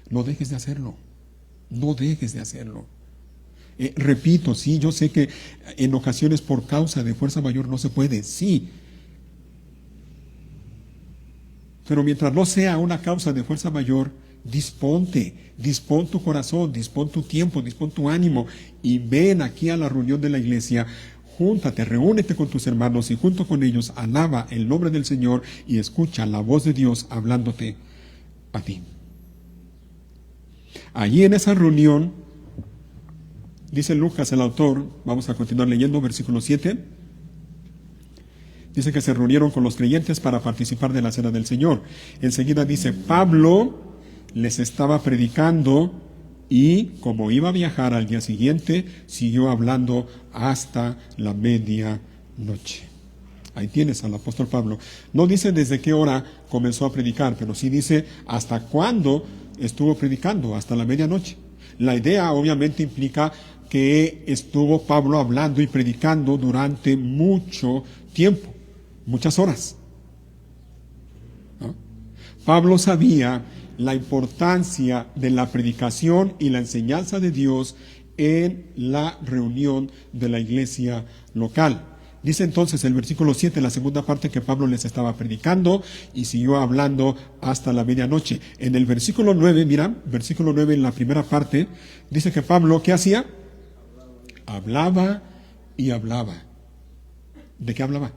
No dejes de hacerlo. No dejes de hacerlo. Repito, sí, yo sé que en ocasiones por causa de fuerza mayor no se puede, sí. Pero mientras no sea una causa de fuerza mayor, dispón tu corazón, dispón tu tiempo, dispón tu ánimo y ven aquí a la reunión de la iglesia, júntate, reúnete con tus hermanos y junto con ellos alaba el nombre del Señor y escucha la voz de Dios hablándote a ti. Allí en esa reunión, dice Lucas, el autor, vamos a continuar leyendo, versículo 7, dice que se reunieron con los creyentes para participar de la cena del Señor. Enseguida dice, Pablo les estaba predicando y como iba a viajar al día siguiente, siguió hablando hasta la medianoche. Ahí tienes al apóstol Pablo. No dice desde qué hora comenzó a predicar, pero sí dice hasta cuándo estuvo predicando, hasta la medianoche. La idea obviamente implica que estuvo Pablo hablando y predicando durante mucho tiempo, muchas horas. ¿No? Pablo sabía la importancia de la predicación y la enseñanza de Dios en la reunión de la iglesia local. Dice entonces el versículo 7, la segunda parte, que Pablo les estaba predicando y siguió hablando hasta la medianoche. En el versículo 9, mira, versículo 9 en la primera parte, dice que Pablo, ¿qué hacía? Hablaba y hablaba. ¿De qué hablaba?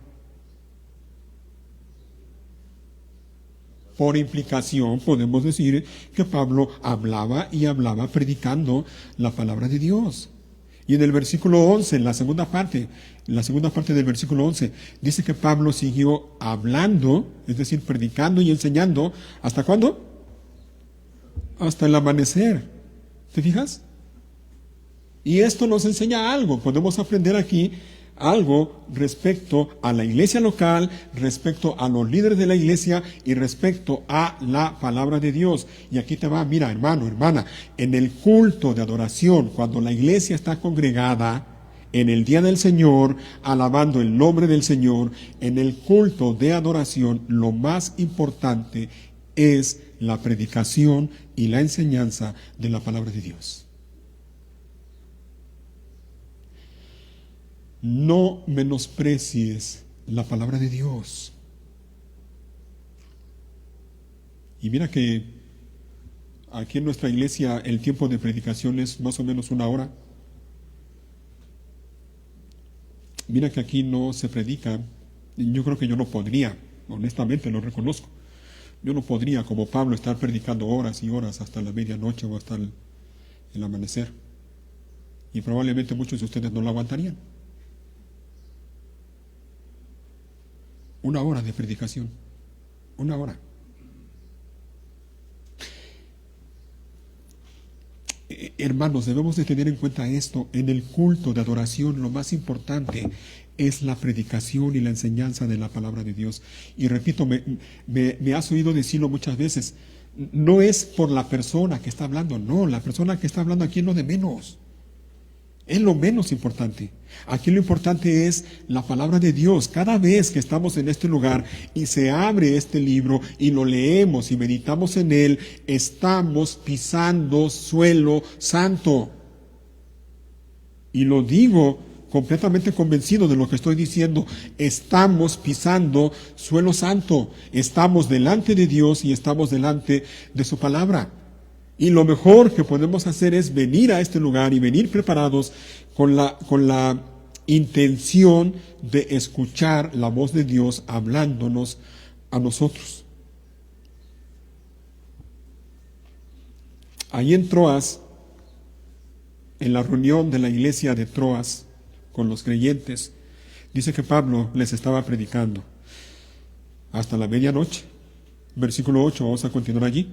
Por implicación podemos decir que Pablo hablaba y hablaba predicando la palabra de Dios. Y en el versículo 11, en la segunda parte del versículo 11, dice que Pablo siguió hablando, es decir, predicando y enseñando. ¿Hasta cuándo? Hasta el amanecer. ¿Te fijas? Y esto nos enseña algo. Podemos aprender aquí algo respecto a la iglesia local, respecto a los líderes de la iglesia y respecto a la palabra de Dios. Y aquí te va, mira, hermano, hermana, en el culto de adoración, cuando la iglesia está congregada en el día del Señor, alabando el nombre del Señor, en el culto de adoración, lo más importante es la predicación y la enseñanza de la palabra de Dios. No menosprecies la palabra de Dios. Y mira que aquí en nuestra iglesia el tiempo de predicación es más o menos 1 hora. Mira que aquí no se predica. Yo creo que yo no podría, honestamente lo reconozco. Yo no podría, como Pablo, estar predicando horas y horas hasta la medianoche o hasta el amanecer. Y probablemente muchos de ustedes no lo aguantarían. 1 hora de predicación. 1 hora. Hermanos, debemos de tener en cuenta esto. En el culto de adoración, lo más importante es la predicación y la enseñanza de la palabra de Dios. Y repito, me has oído decirlo muchas veces. No es por la persona que está hablando. No, la persona que está hablando aquí es lo de menos. Es lo menos importante. Aquí lo importante es la palabra de Dios. Cada vez que estamos en este lugar y se abre este libro y lo leemos y meditamos en él, estamos pisando suelo santo. Y lo digo completamente convencido de lo que estoy diciendo. Estamos pisando suelo santo. Estamos delante de Dios y estamos delante de su palabra. Y lo mejor que podemos hacer es venir a este lugar y venir preparados con la intención de escuchar la voz de Dios hablándonos a nosotros. Ahí en Troas, en la reunión de la iglesia de Troas con los creyentes, dice que Pablo les estaba predicando hasta la medianoche. Versículo 8, vamos a continuar allí.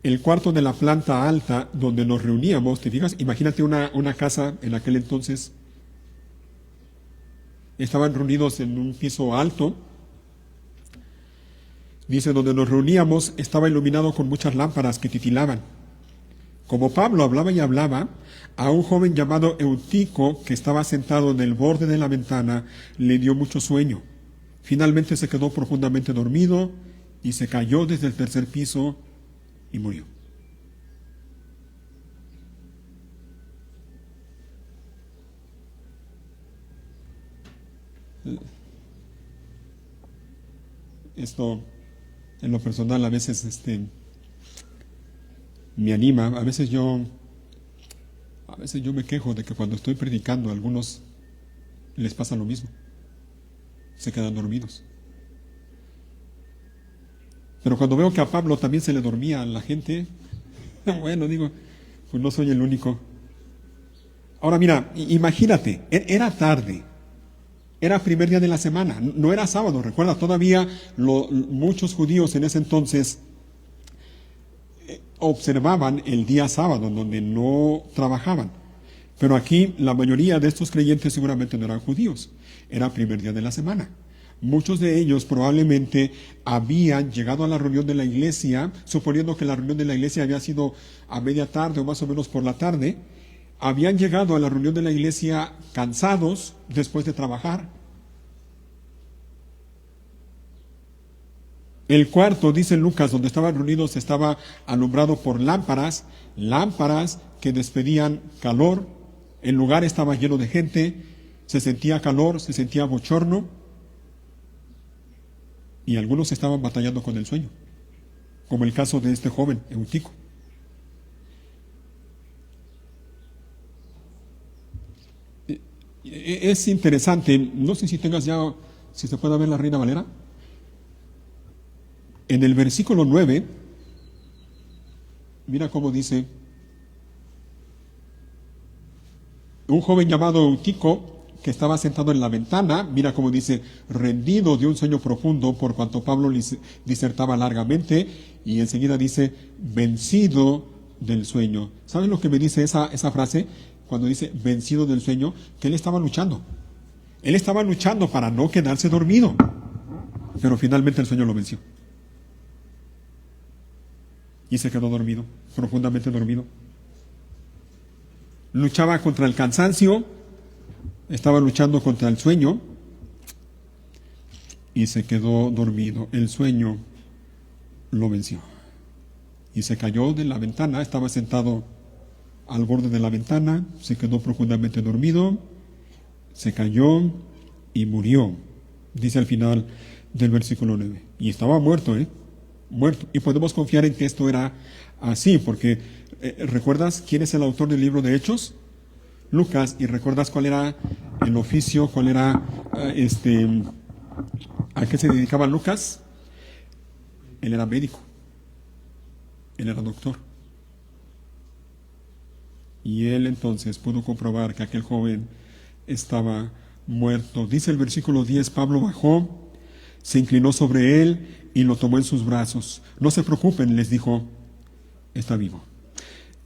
El cuarto de la planta alta donde nos reuníamos, ¿te fijas? Imagínate una casa en aquel entonces. Estaban reunidos en un piso alto. Dice, donde nos reuníamos estaba iluminado con muchas lámparas que titilaban. Como Pablo hablaba y hablaba, a un joven llamado Eutico, que estaba sentado en el borde de la ventana, le dio mucho sueño. Finalmente se quedó profundamente dormido y se cayó desde el 3er piso y murió. Esto, en lo personal, a veces me anima. A veces yo me quejo de que cuando estoy predicando a algunos les pasa lo mismo. Se quedan dormidos. Pero cuando veo que a Pablo también se le dormía a la gente, bueno, digo, pues no soy el único. Ahora mira, imagínate, era tarde, era primer día de la semana, no era sábado, recuerda, todavía muchos judíos en ese entonces observaban el día sábado, donde no trabajaban. Pero aquí la mayoría de estos creyentes seguramente no eran judíos, era primer día de la semana. Muchos de ellos probablemente habían llegado a la reunión de la iglesia, suponiendo que la reunión de la iglesia había sido a media tarde o más o menos por la tarde, habían llegado a la reunión de la iglesia cansados después de trabajar. El cuarto, dice Lucas, donde estaban reunidos estaba alumbrado por lámparas que despedían calor. El lugar estaba lleno de gente, se sentía calor, se sentía bochorno. Y algunos estaban batallando con el sueño, como el caso de este joven, Eutico. Es interesante, no sé si tengas ya, si se puede ver la Reina Valera. En el versículo 9, mira cómo dice: un joven llamado Eutico, que estaba sentado en la ventana, mira cómo dice, rendido de un sueño profundo, por cuanto Pablo disertaba largamente, y enseguida dice, vencido del sueño. ¿Sabes lo que me dice esa frase? Cuando dice vencido del sueño, que él estaba luchando. Él estaba luchando para no quedarse dormido, pero finalmente el sueño lo venció. Y se quedó dormido, profundamente dormido. Luchaba contra el cansancio, estaba luchando contra el sueño y se quedó dormido. El sueño lo venció. Y se cayó de la ventana, estaba sentado al borde de la ventana, se quedó profundamente dormido, se cayó y murió, dice al final del versículo 9. Y estaba muerto, muerto. Y podemos confiar en que esto era así, porque ¿recuerdas quién es el autor del libro de Hechos? Lucas. ¿Y recuerdas cuál era el oficio, cuál era a qué se dedicaba Lucas? Él era médico, él era doctor. Y él entonces pudo comprobar que aquel joven estaba muerto. Dice el versículo 10, Pablo bajó, se inclinó sobre él y lo tomó en sus brazos. No se preocupen, les dijo, está vivo.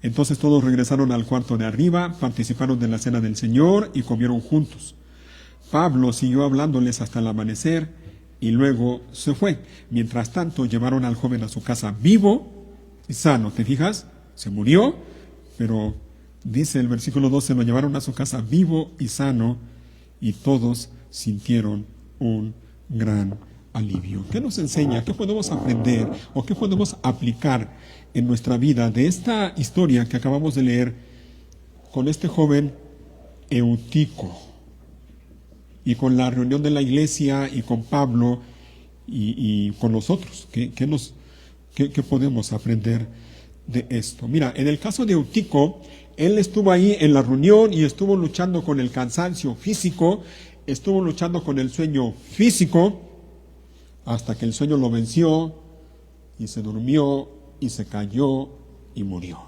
Entonces todos regresaron al cuarto de arriba, participaron de la cena del Señor y comieron juntos. Pablo siguió hablándoles hasta el amanecer y luego se fue. Mientras tanto llevaron al joven a su casa vivo y sano. ¿Te fijas? Se murió, pero dice el versículo 12, lo llevaron a su casa vivo y sano y todos sintieron un gran alivio. ¿Qué nos enseña? ¿Qué podemos aprender o qué podemos aplicar en nuestra vida de esta historia que acabamos de leer con este joven Eutico y con la reunión de la iglesia y con Pablo y con nosotros? ¿Qué podemos aprender de esto? Mira, en el caso de Eutico, él estuvo ahí en la reunión y estuvo luchando con el cansancio físico, estuvo luchando con el sueño físico, hasta que el sueño lo venció y se durmió y se cayó y murió.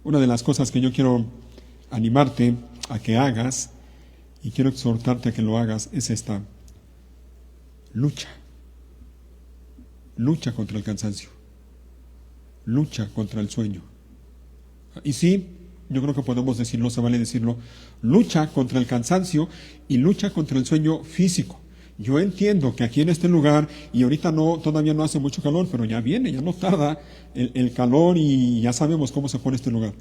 Una de las cosas que yo quiero animarte a que hagas y quiero exhortarte a que lo hagas es esta: lucha contra el cansancio, lucha contra el sueño. Y sí, yo creo que podemos decirlo, se vale decirlo, lucha contra el cansancio y lucha contra el sueño físico. Yo entiendo que aquí en este lugar, y ahorita todavía no hace mucho calor, pero ya viene, ya no tarda el calor y ya sabemos cómo se pone este lugar.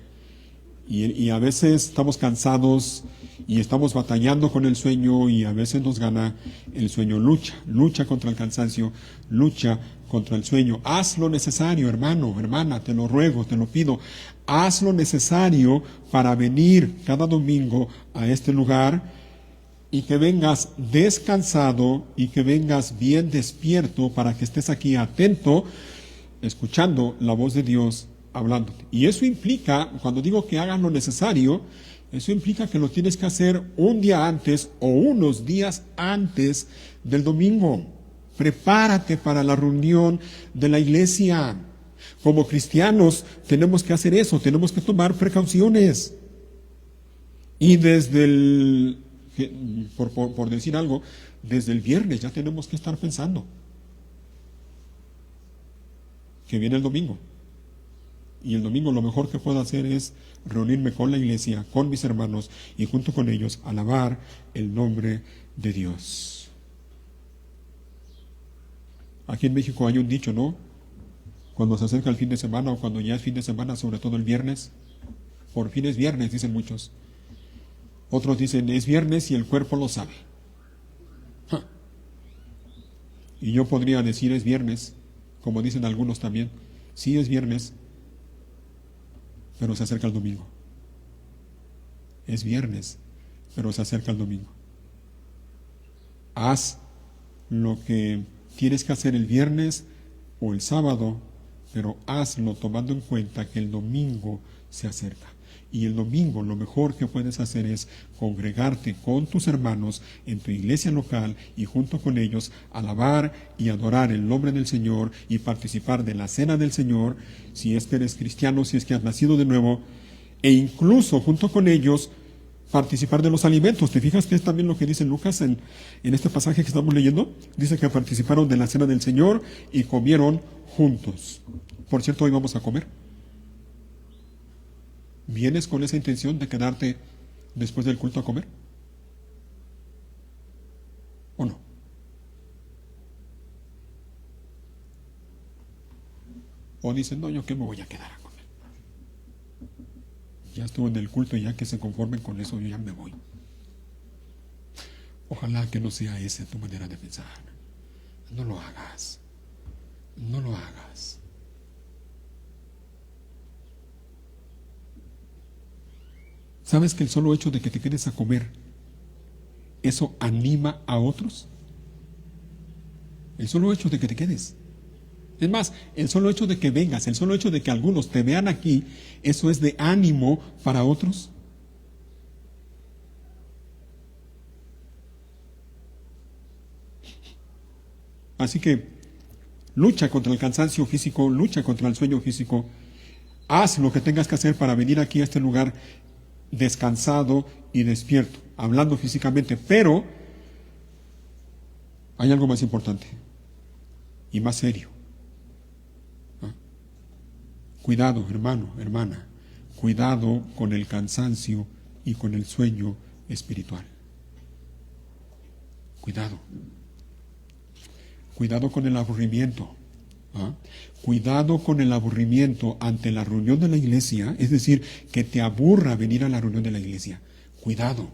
Y a veces estamos cansados y estamos batallando con el sueño y a veces nos gana el sueño. Lucha contra el cansancio, lucha contra el sueño. Haz lo necesario, hermano, hermana, te lo ruego, te lo pido. Haz lo necesario para venir cada domingo a este lugar y que vengas descansado y que vengas bien despierto para que estés aquí atento, escuchando la voz de Dios hablándote. Y eso implica, cuando digo que hagas lo necesario, eso implica que lo tienes que hacer un día antes o unos días antes del domingo. Prepárate para la reunión de la iglesia. Como cristianos tenemos que hacer eso, tenemos que tomar precauciones. Y desde por decir algo, desde el viernes ya tenemos que estar pensando que viene el domingo. Y el domingo lo mejor que puedo hacer es reunirme con la iglesia, con mis hermanos, y junto con ellos alabar el nombre de Dios. Aquí en México hay un dicho, ¿no? Cuando se acerca el fin de semana o cuando ya es fin de semana, sobre todo el viernes, por fin es viernes, dicen muchos. Otros dicen, es viernes y el cuerpo lo sabe. Y yo podría decir, es viernes, como dicen algunos también. Sí, es viernes, pero se acerca el domingo. Es viernes, pero se acerca el domingo. Haz lo que tienes que hacer el viernes o el sábado, pero hazlo tomando en cuenta que el domingo se acerca. Y el domingo lo mejor que puedes hacer es congregarte con tus hermanos en tu iglesia local y junto con ellos alabar y adorar el nombre del Señor y participar de la cena del Señor, si es que eres cristiano, si es que has nacido de nuevo, e incluso junto con ellos participar de los alimentos. ¿Te fijas que es también lo que dice Lucas en este pasaje que estamos leyendo? Dice que participaron de la cena del Señor y comieron juntos. Por cierto, hoy vamos a comer. ¿Vienes con esa intención de quedarte después del culto a comer? ¿O no? O dicen, no, yo qué me voy a quedar a comer. Ya estuve en el culto y ya que se conformen con eso, yo ya me voy. Ojalá que no sea esa tu manera de pensar. No lo hagas. No lo hagas. ¿Sabes que el solo hecho de que te quedes a comer, eso anima a otros? El solo hecho de que te quedes. Es más, el solo hecho de que vengas, el solo hecho de que algunos te vean aquí, eso es de ánimo para otros. Así que lucha contra el cansancio físico, lucha contra el sueño físico. Haz lo que tengas que hacer para venir aquí a este lugar descansado y despierto, hablando físicamente, pero hay algo más importante y más serio. Cuidado, hermano, hermana, cuidado con el cansancio y con el sueño espiritual. Cuidado. Cuidado con el aburrimiento. Cuidado con el aburrimiento ante la reunión de la iglesia, es decir, que te aburra venir a la reunión de la iglesia. Cuidado.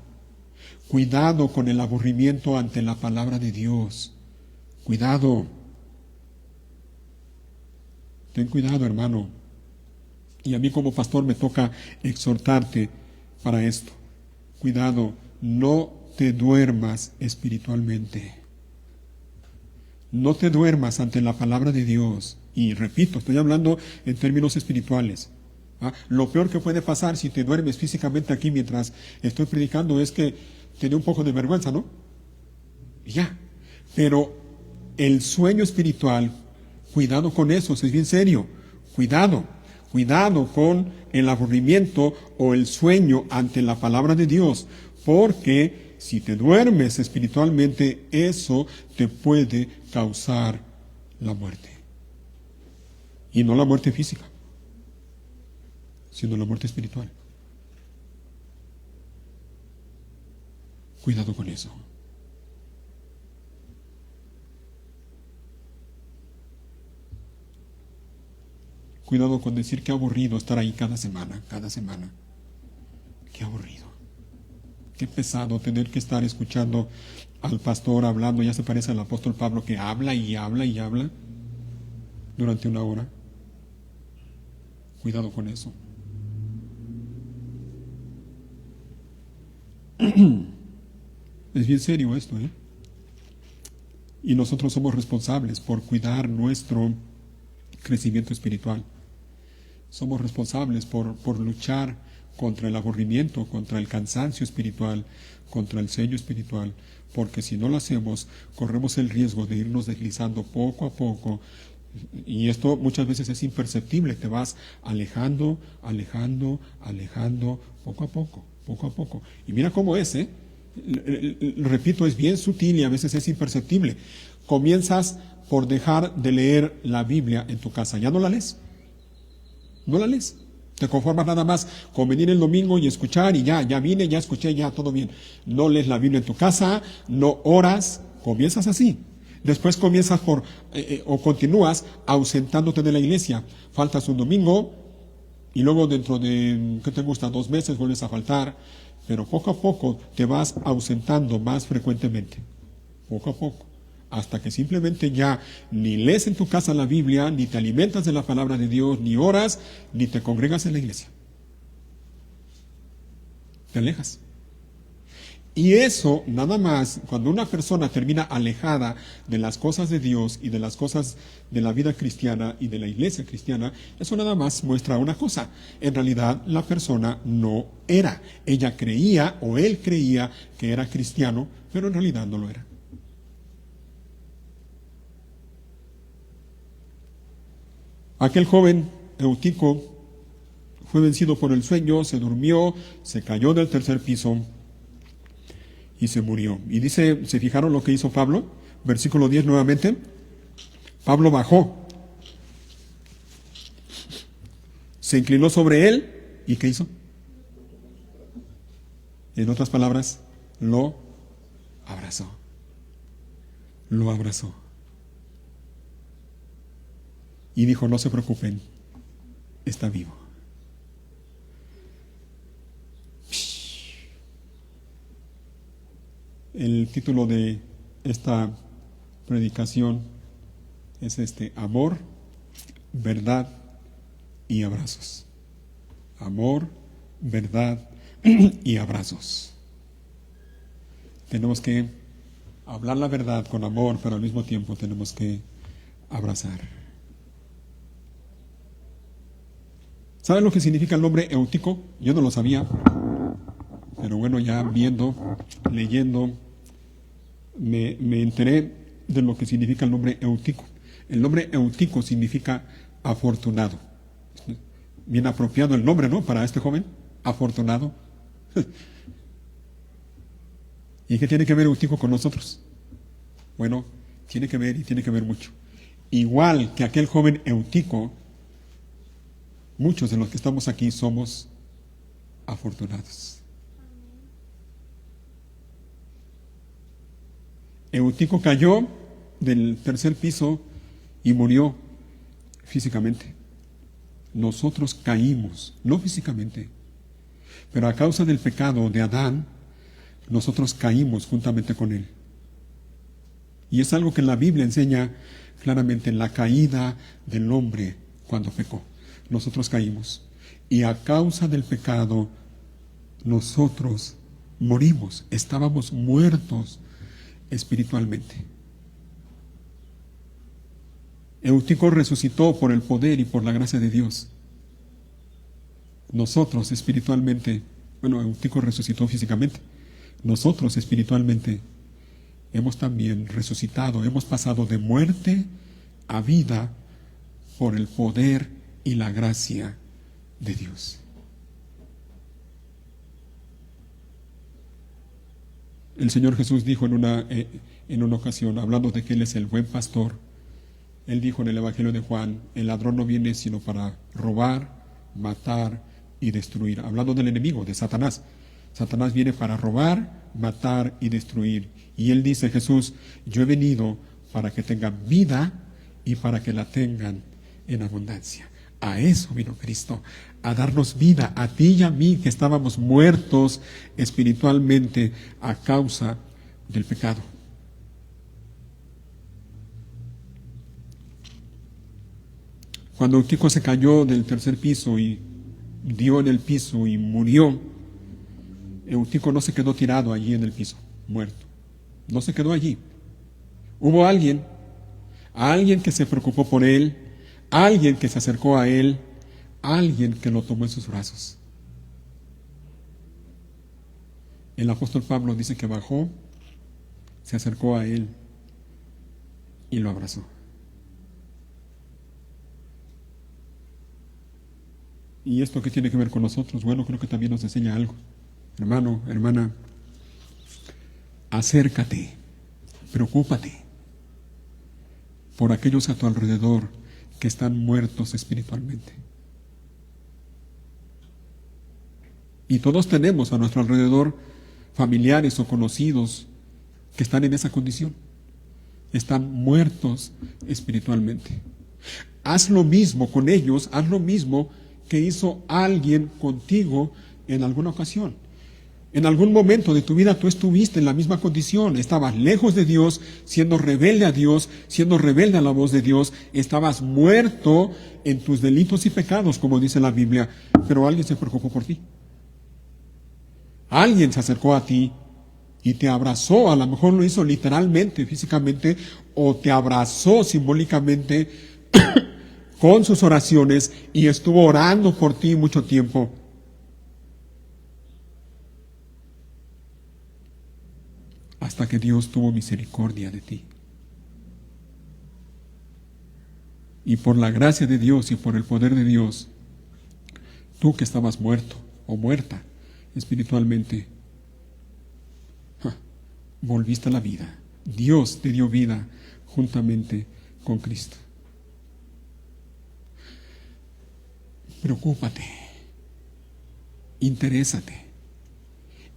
Cuidado con el aburrimiento ante la palabra de Dios. Cuidado. Ten cuidado, hermano. Y a mí como pastor me toca exhortarte para esto. Cuidado, no te duermas espiritualmente. No te duermas ante la palabra de Dios. Y repito, estoy hablando en términos espirituales. Lo peor que puede pasar si te duermes físicamente aquí mientras estoy predicando es que te dé un poco de vergüenza, ¿no? Y ya. Pero el sueño espiritual, cuidado con eso, es bien serio. Cuidado. Cuidado con el aburrimiento o el sueño ante la palabra de Dios. Porque si te duermes espiritualmente, eso te puede causar la muerte. Y no la muerte física, sino la muerte espiritual. Cuidado con eso. Cuidado con decir qué aburrido estar ahí cada semana. Qué aburrido. Qué pesado tener que estar escuchando al pastor hablando. Ya se parece al apóstol Pablo que habla y habla y habla durante una hora. Cuidado con eso. Es bien serio esto, ¿eh? Y nosotros somos responsables por cuidar nuestro crecimiento espiritual. Somos responsables por luchar contra el aburrimiento, contra el cansancio espiritual, contra el sueño espiritual, porque si no lo hacemos, corremos el riesgo de irnos deslizando poco a poco, y esto muchas veces es imperceptible, te vas alejando, poco a poco. Y mira cómo es, repito, es bien sutil y a veces es imperceptible. Comienzas por dejar de leer la Biblia en tu casa, ya no la lees. No la lees. Te conformas nada más con venir el domingo y escuchar y ya vine, ya escuché, ya todo bien. No lees la Biblia en tu casa, no oras, comienzas así. Después comienzas o continúas ausentándote de la iglesia. Faltas un domingo y luego dentro de, ¿qué te gusta? 2 meses vuelves a faltar. Pero poco a poco te vas ausentando más frecuentemente. Poco a poco. Hasta que simplemente ya ni lees en tu casa la Biblia, ni te alimentas de la palabra de Dios, ni oras, ni te congregas en la iglesia. Te alejas. Y eso, nada más, cuando una persona termina alejada de las cosas de Dios y de las cosas de la vida cristiana y de la iglesia cristiana, eso nada más muestra una cosa. En realidad, la persona no era. Ella creía o él creía que era cristiano, pero en realidad no lo era. Aquel joven Eutico fue vencido por el sueño, se durmió, se cayó del tercer piso y se murió. Y dice, ¿se fijaron lo que hizo Pablo? Versículo 10 nuevamente. Pablo bajó, se inclinó sobre él y ¿qué hizo? En otras palabras, lo abrazó. Lo abrazó. Y dijo, no se preocupen, está vivo. El título de esta predicación es amor, verdad y abrazos. Amor, verdad y abrazos. Tenemos que hablar la verdad con amor, pero al mismo tiempo tenemos que abrazar. ¿Saben lo que significa el nombre Eutico? Yo no lo sabía, pero bueno, ya viendo, leyendo, me enteré de lo que significa el nombre Eutico. El nombre Eutico significa afortunado. Bien apropiado el nombre, ¿no? Para este joven, afortunado. ¿Y qué tiene que ver Eutico con nosotros? Bueno, tiene que ver y tiene que ver mucho. Igual que aquel joven Eutico, muchos de los que estamos aquí somos afortunados. Eutico cayó del tercer piso y murió físicamente. Nosotros caímos, no físicamente, pero a causa del pecado de Adán, nosotros caímos juntamente con él. Y es algo que la Biblia enseña claramente, la caída del hombre cuando pecó. Nosotros caímos. Y a causa del pecado, nosotros morimos. Estábamos muertos espiritualmente. Eutico resucitó por el poder y por la gracia de Dios. Nosotros espiritualmente, bueno, Eutico resucitó físicamente. Nosotros espiritualmente hemos también resucitado, hemos pasado de muerte a vida por el poder y la gracia de Dios. El Señor Jesús dijo en una ocasión, hablando de que Él es el buen pastor, Él dijo en el Evangelio de Juan, el ladrón no viene sino para robar, matar y destruir. Hablando del enemigo, de Satanás. Satanás viene para robar, matar y destruir. Y Él dice, Jesús, yo he venido para que tengan vida y para que la tengan en abundancia. A eso vino Cristo, a darnos vida, a ti y a mí que estábamos muertos espiritualmente a causa del pecado. Cuando Eutico se cayó del tercer piso y dio en el piso y murió, Eutico no se quedó tirado allí en el piso, muerto. No se quedó allí. Hubo alguien que se preocupó por él, alguien que se acercó a él, alguien que lo tomó en sus brazos. El apóstol Pablo dice que bajó, se acercó a él y lo abrazó. ¿Y esto qué tiene que ver con nosotros? Bueno, creo que también nos enseña algo. Hermano, hermana, acércate, preocúpate por aquellos a tu alrededor que están muertos espiritualmente. Y todos tenemos a nuestro alrededor familiares o conocidos que están en esa condición. Están muertos espiritualmente. Haz lo mismo con ellos, haz lo mismo que hizo alguien contigo en alguna ocasión. En algún momento de tu vida tú estuviste en la misma condición, estabas lejos de Dios, siendo rebelde a Dios, siendo rebelde a la voz de Dios, estabas muerto en tus delitos y pecados, como dice la Biblia, pero alguien se preocupó por ti. Alguien se acercó a ti y te abrazó. A lo mejor lo hizo literalmente, físicamente, o te abrazó simbólicamente con sus oraciones y estuvo orando por ti mucho tiempo. Hasta que Dios tuvo misericordia de ti. Y por la gracia de Dios y por el poder de Dios, tú que estabas muerto o muerta espiritualmente, volviste a la vida. Dios te dio vida juntamente con Cristo. Preocúpate, interésate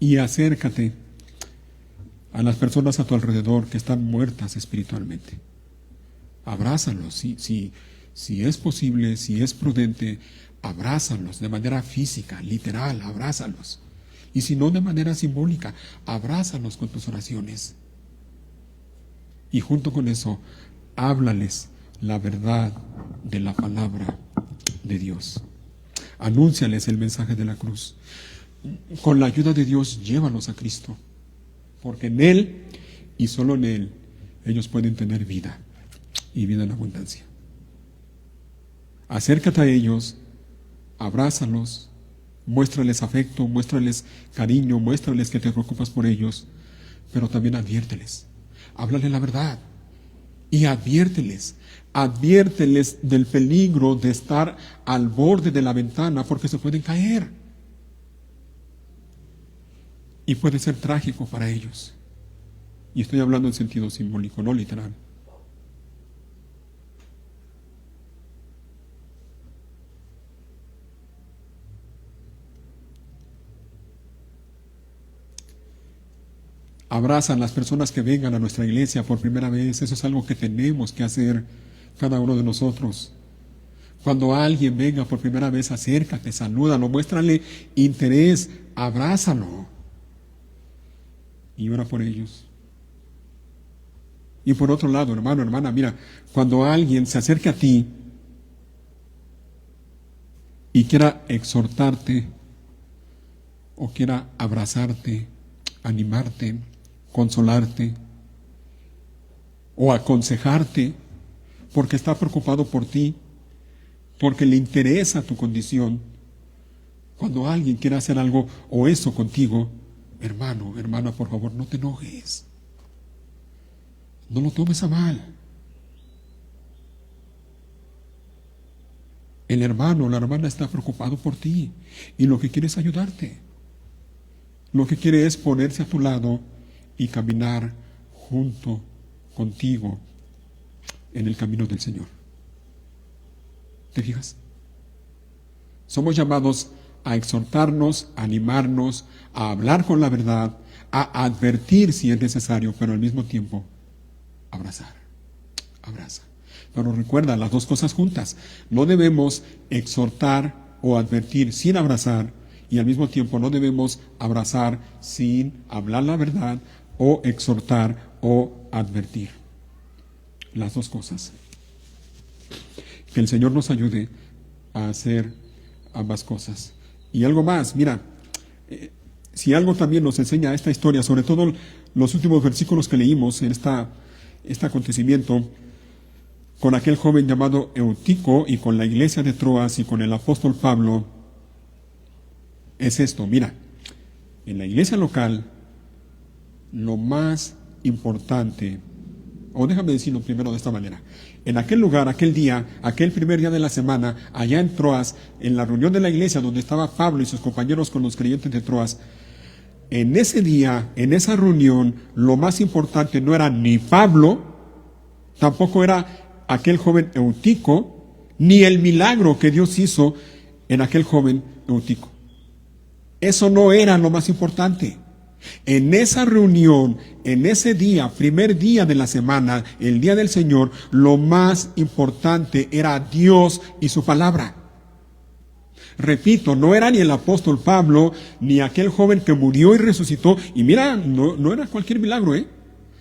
y acércate a las personas a tu alrededor que están muertas espiritualmente. Abrázalos, si es posible, si es prudente, abrázalos de manera física, literal, abrázalos. Y si no, de manera simbólica, abrázalos con tus oraciones. Y junto con eso, háblales la verdad de la palabra de Dios. Anúnciales el mensaje de la cruz. Con la ayuda de Dios, llévalos a Cristo. Porque en Él, y solo en Él, ellos pueden tener vida, y vida en abundancia. Acércate a ellos, abrázalos, muéstrales afecto, muéstrales cariño, muéstrales que te preocupas por ellos, pero también adviérteles, háblale la verdad y adviérteles del peligro de estar al borde de la ventana porque se pueden caer y puede ser trágico para ellos. Y estoy hablando en sentido simbólico, no literal. Abrazan las personas que vengan a nuestra iglesia por primera vez. Eso es algo que tenemos que hacer cada uno de nosotros. Cuando alguien venga por primera vez, acércate, salúdalo, muéstrale interés, abrázalo y ora por ellos. Y por otro lado, hermano, hermana, mira, cuando alguien se acerque a ti y quiera exhortarte o quiera abrazarte, animarte, consolarte o aconsejarte porque está preocupado por ti, porque le interesa tu condición. Cuando alguien quiere hacer algo o eso contigo, hermano, hermana, por favor, no te enojes. No lo tomes a mal. El hermano o la hermana está preocupado por ti y lo que quiere es ayudarte. Lo que quiere es ponerse a tu lado y caminar junto contigo en el camino del Señor. ¿Te fijas? Somos llamados a exhortarnos, a animarnos, a hablar con la verdad, a advertir si es necesario, pero al mismo tiempo abrazar. Abraza. Pero recuerda las dos cosas juntas. No debemos exhortar o advertir sin abrazar y al mismo tiempo no debemos abrazar sin hablar la verdad o exhortar o advertir. Las dos cosas. Que el Señor nos ayude a hacer ambas cosas. Y algo más, mira, si algo también nos enseña esta historia, sobre todo los últimos versículos que leímos en este acontecimiento, con aquel joven llamado Eutico y con la iglesia de Troas y con el apóstol Pablo, es esto, mira, en la iglesia local, lo más importante, o déjame decirlo primero de esta manera, en aquel lugar, aquel día, aquel primer día de la semana, allá en Troas, en la reunión de la iglesia donde estaba Pablo y sus compañeros con los creyentes de Troas, en ese día, en esa reunión, lo más importante no era ni Pablo, tampoco era aquel joven Eutico, ni el milagro que Dios hizo en aquel joven Eutico. Eso no era lo más importante. En esa reunión, en ese día, primer día de la semana, el día del Señor, lo más importante era Dios y su palabra. Repito, no era ni el apóstol Pablo, ni aquel joven que murió y resucitó. Y mira, no era cualquier milagro,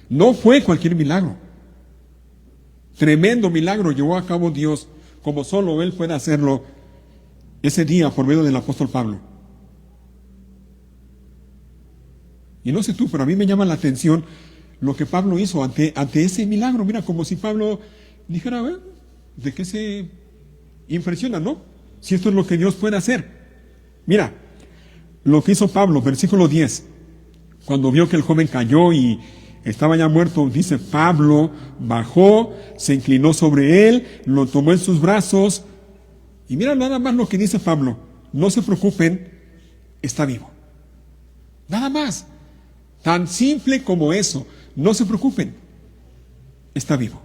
No fue cualquier milagro. Tremendo milagro llevó a cabo Dios, como solo Él puede hacerlo ese día por medio del apóstol Pablo. Y no sé tú, pero a mí me llama la atención lo que Pablo hizo ante ese milagro. Mira, como si Pablo dijera, ¿de qué se impresiona, no? Si esto es lo que Dios puede hacer. Mira, lo que hizo Pablo, versículo 10. Cuando vio que el joven cayó y estaba ya muerto, dice, Pablo bajó, se inclinó sobre él, lo tomó en sus brazos. Y mira nada más lo que dice Pablo. No se preocupen, está vivo. Nada más. Tan simple como eso. No se preocupen, está vivo.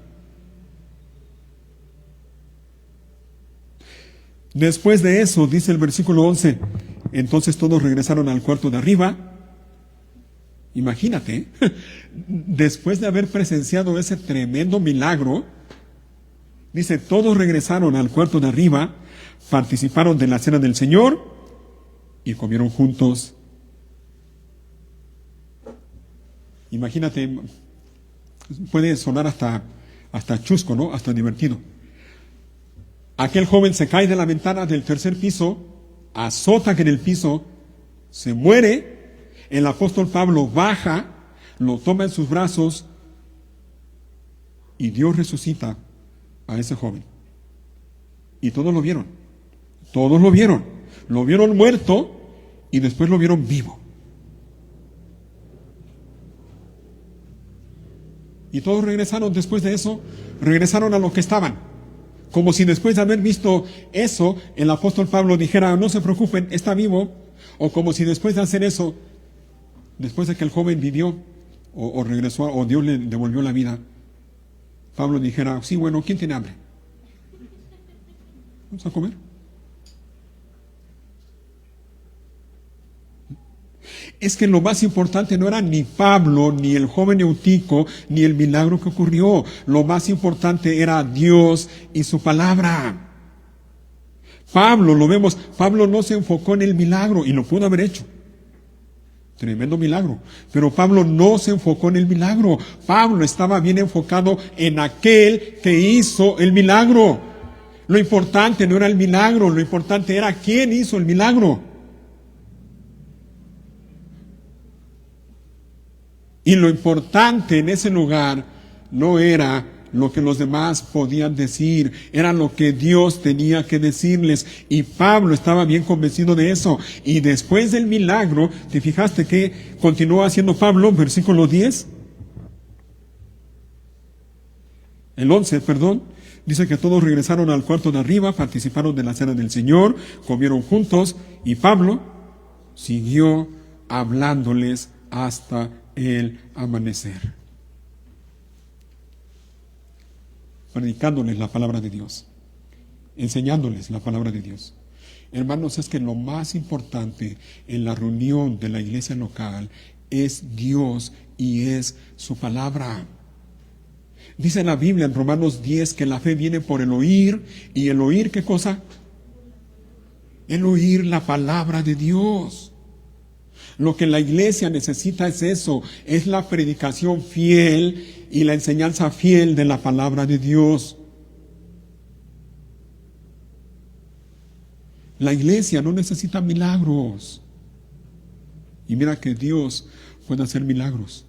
Después de eso, dice el versículo 11, entonces todos regresaron al cuarto de arriba. Imagínate, después de haber presenciado ese tremendo milagro, dice, todos regresaron al cuarto de arriba, participaron de la cena del Señor y comieron juntos. Imagínate, puede sonar hasta chusco, ¿no? Hasta divertido. Aquel joven se cae de la ventana del tercer piso, azota en el piso, se muere. El apóstol Pablo baja, lo toma en sus brazos y Dios resucita a ese joven. Y todos lo vieron. Todos lo vieron. Lo vieron muerto y después lo vieron vivo. Y todos regresaron después de eso, regresaron a lo que estaban. Como si después de haber visto eso, el apóstol Pablo dijera, no se preocupen, está vivo. O como si después de hacer eso, después de que el joven vivió, o regresó, o Dios le devolvió la vida, Pablo dijera, sí, bueno, ¿quién tiene hambre? ¿Vamos a comer? Es que lo más importante no era ni Pablo, ni el joven Eutico, ni el milagro que ocurrió. Lo más importante era Dios y su palabra. Pablo, lo vemos, Pablo no se enfocó en el milagro y lo pudo haber hecho. Tremendo milagro. Pero Pablo no se enfocó en el milagro. Pablo estaba bien enfocado en aquel que hizo el milagro. Lo importante no era el milagro, lo importante era quién hizo el milagro. Y lo importante en ese lugar no era lo que los demás podían decir, era lo que Dios tenía que decirles. Y Pablo estaba bien convencido de eso. Y después del milagro, ¿te fijaste que continuó haciendo Pablo? Versículo 10. El 11, perdón. Dice que todos regresaron al cuarto de arriba, participaron de la cena del Señor, comieron juntos. Y Pablo siguió hablándoles hasta el amanecer, predicándoles la palabra de Dios, enseñándoles la palabra de Dios. Hermanos, es que lo más importante en la reunión de la iglesia local es Dios y es su palabra. Dice la Biblia en Romanos 10 que la fe viene por el oír, y el oír, ¿qué cosa? El oír la palabra de Dios. Lo que la iglesia necesita es eso, es la predicación fiel y la enseñanza fiel de la palabra de Dios. La iglesia no necesita milagros. Y mira que Dios puede hacer milagros.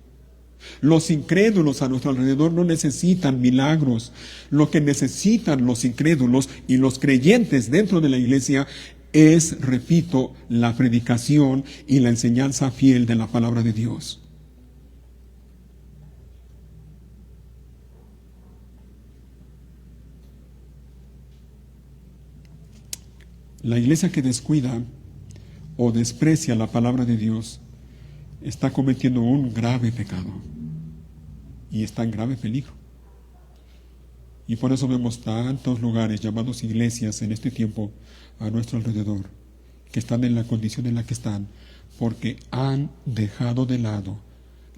Los incrédulos a nuestro alrededor no necesitan milagros. Lo que necesitan los incrédulos y los creyentes dentro de la iglesia es, repito, la predicación y la enseñanza fiel de la palabra de Dios. La iglesia que descuida o desprecia la palabra de Dios está cometiendo un grave pecado y está en grave peligro. Y por eso vemos tantos lugares llamados iglesias en este tiempo a nuestro alrededor que están en la condición en la que están porque han dejado de lado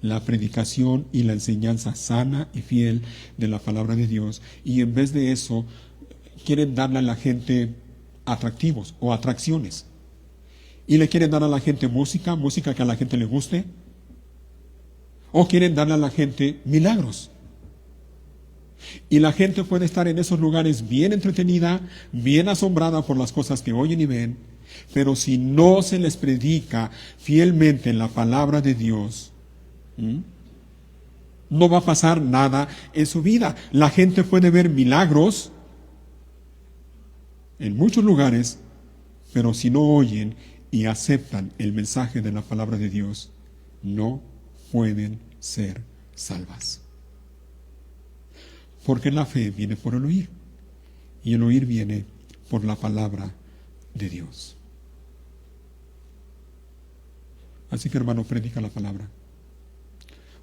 la predicación y la enseñanza sana y fiel de la palabra de Dios, y en vez de eso quieren darle a la gente atractivos o atracciones, y le quieren dar a la gente música que a la gente le guste, o quieren darle a la gente milagros. Y la gente puede estar en esos lugares bien entretenida, bien asombrada por las cosas que oyen y ven, Pero si no se les predica fielmente la palabra de Dios, no va a pasar nada en su vida. La gente puede ver milagros en muchos lugares, pero si no oyen y aceptan el mensaje de la palabra de Dios, no pueden ser salvas. Porque la fe viene por el oír, y el oír viene por la palabra de Dios. Así que, hermano, predica la palabra.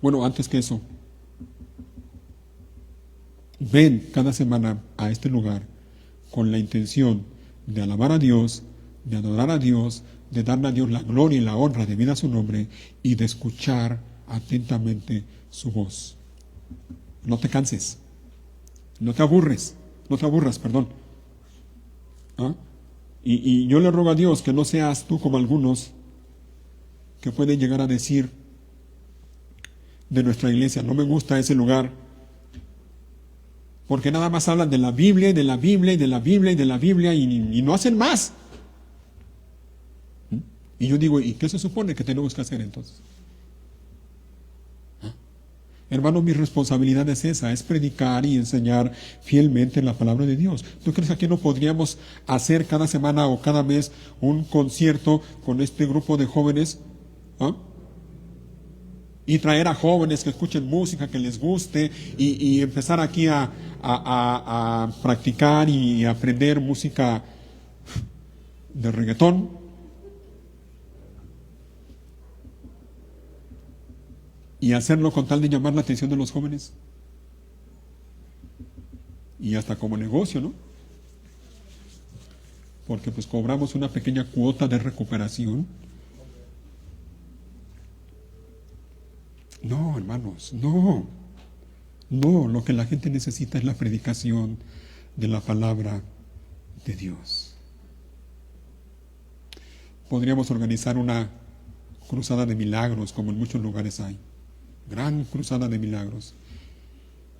Bueno, antes que eso, ven cada semana a este lugar con la intención de alabar a Dios, de adorar a Dios, de darle a Dios la gloria y la honra debida a su nombre y de escuchar atentamente su voz. No te canses, no te aburras, perdón. ¿Ah? Y yo le ruego a Dios que no seas tú como algunos que pueden llegar a decir de nuestra iglesia: no me gusta ese lugar, porque nada más hablan de la Biblia y de la Biblia y de la Biblia y de la Biblia y no hacen más. Y yo digo, ¿y qué se supone que tenemos que hacer entonces? Hermano, mi responsabilidad es esa, es predicar y enseñar fielmente la palabra de Dios. ¿Tú crees que aquí no podríamos hacer cada semana o cada mes un concierto con este grupo de jóvenes? ¿Ah? Y traer a jóvenes que escuchen música, que les guste, y empezar aquí a practicar y aprender música de reggaetón. Y hacerlo con tal de llamar la atención de los jóvenes. Y hasta como negocio, ¿no? Porque pues cobramos una pequeña cuota de recuperación. No, hermanos, no. No, lo que la gente necesita es la predicación de la palabra de Dios. Podríamos organizar una cruzada de milagros, como en muchos lugares hay. Gran cruzada de milagros.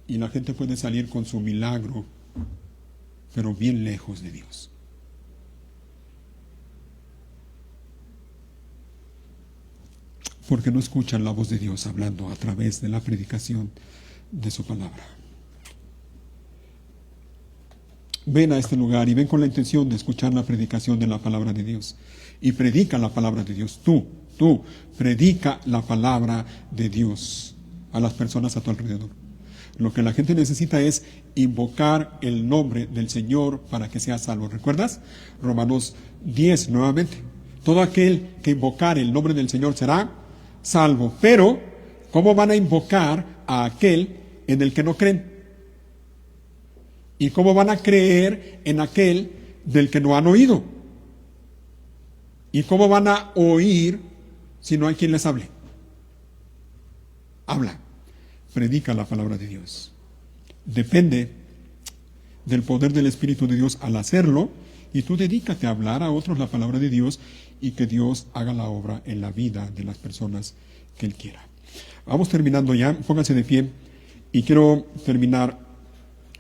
Y la gente puede salir con su milagro, pero bien lejos de Dios. Porque no escuchan la voz de Dios hablando a través de la predicación de su palabra. Ven a este lugar y ven con la intención de escuchar la predicación de la palabra de Dios. Y predica la palabra de Dios. Tú predica la palabra de Dios a las personas a tu alrededor. Lo que la gente necesita es invocar el nombre del Señor para que sea salvo. ¿Recuerdas? Romanos 10 nuevamente. Todo aquel que invocare el nombre del Señor será salvo. Pero, ¿cómo van a invocar a aquel en el que no creen? ¿Y cómo van a creer en aquel del que no han oído? ¿Y cómo van a oír si no hay quien les hable? Habla, predica la palabra de Dios. Depende del poder del Espíritu de Dios al hacerlo, y tú dedícate a hablar a otros la palabra de Dios y que Dios haga la obra en la vida de las personas que Él quiera. Vamos terminando ya, pónganse de pie, y quiero terminar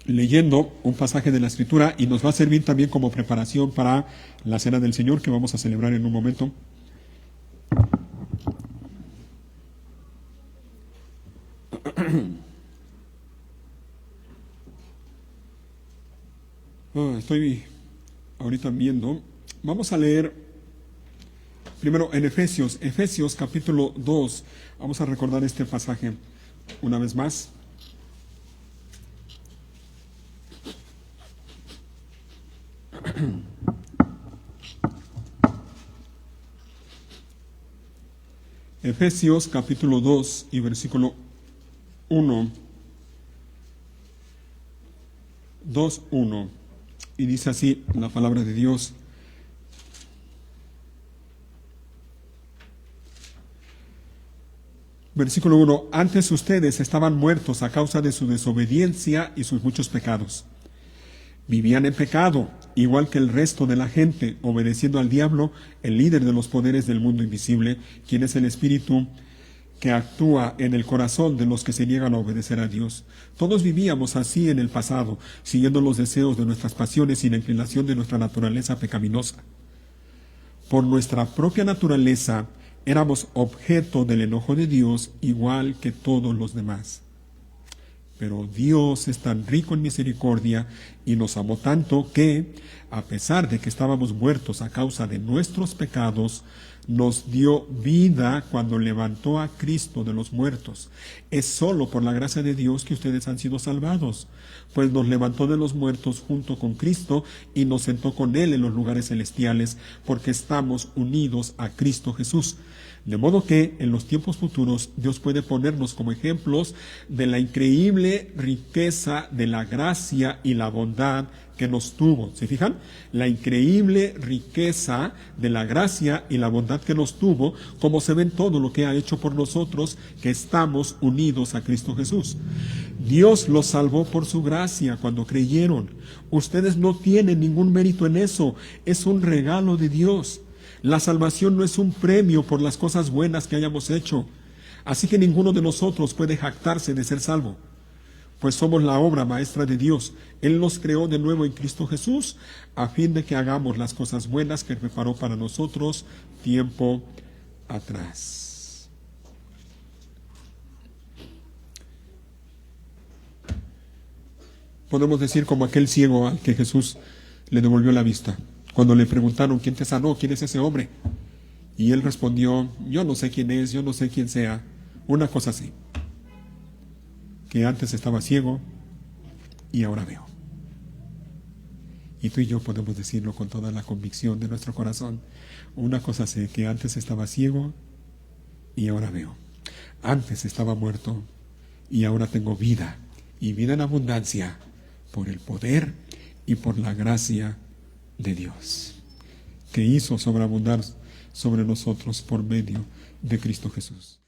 leyendo un pasaje de la Escritura y nos va a servir también como preparación para la Cena del Señor que vamos a celebrar en un momento. Estoy ahorita viendo. Vamos a leer primero en Efesios capítulo 2. Vamos a recordar este pasaje una vez más. Efesios capítulo 2 y versículo 1. 2:1. Y dice así la palabra de Dios: versículo 1: antes ustedes estaban muertos a causa de su desobediencia y sus muchos pecados. Vivían en pecado, igual que el resto de la gente, obedeciendo al diablo, el líder de los poderes del mundo invisible, quien es el espíritu que actúa en el corazón de los que se niegan a obedecer a Dios. Todos vivíamos así en el pasado, siguiendo los deseos de nuestras pasiones y la inclinación de nuestra naturaleza pecaminosa. Por nuestra propia naturaleza, éramos objeto del enojo de Dios igual que todos los demás. Pero Dios es tan rico en misericordia y nos amó tanto que, a pesar de que estábamos muertos a causa de nuestros pecados, nos dio vida cuando levantó a Cristo de los muertos. Es solo por la gracia de Dios que ustedes han sido salvados, pues nos levantó de los muertos junto con Cristo y nos sentó con Él en los lugares celestiales, porque estamos unidos a Cristo Jesús. De modo que en los tiempos futuros Dios puede ponernos como ejemplos de la increíble riqueza de la gracia y la bondad que nos tuvo. ¿Se fijan? La increíble riqueza de la gracia y la bondad que nos tuvo, como se ve en todo lo que ha hecho por nosotros, que estamos unidos a Cristo Jesús. Dios los salvó por su gracia cuando creyeron. Ustedes no tienen ningún mérito en eso. Es un regalo de Dios. La salvación no es un premio por las cosas buenas que hayamos hecho. Así que ninguno de nosotros puede jactarse de ser salvo, pues somos la obra maestra de Dios. Él nos creó de nuevo en Cristo Jesús, a fin de que hagamos las cosas buenas que preparó para nosotros tiempo atrás. Podemos decir como aquel ciego al que Jesús le devolvió la vista, cuando le preguntaron: ¿quién te sanó? ¿Quién es ese hombre? Y él respondió: yo no sé quién es, yo no sé quién sea. Una cosa así, que antes estaba ciego y ahora veo. Y tú y yo podemos decirlo con toda la convicción de nuestro corazón. Una cosa sé, que antes estaba ciego y ahora veo. Antes estaba muerto y ahora tengo vida, y vida en abundancia, por el poder y por la gracia de Dios, que hizo sobreabundar sobre nosotros por medio de Cristo Jesús.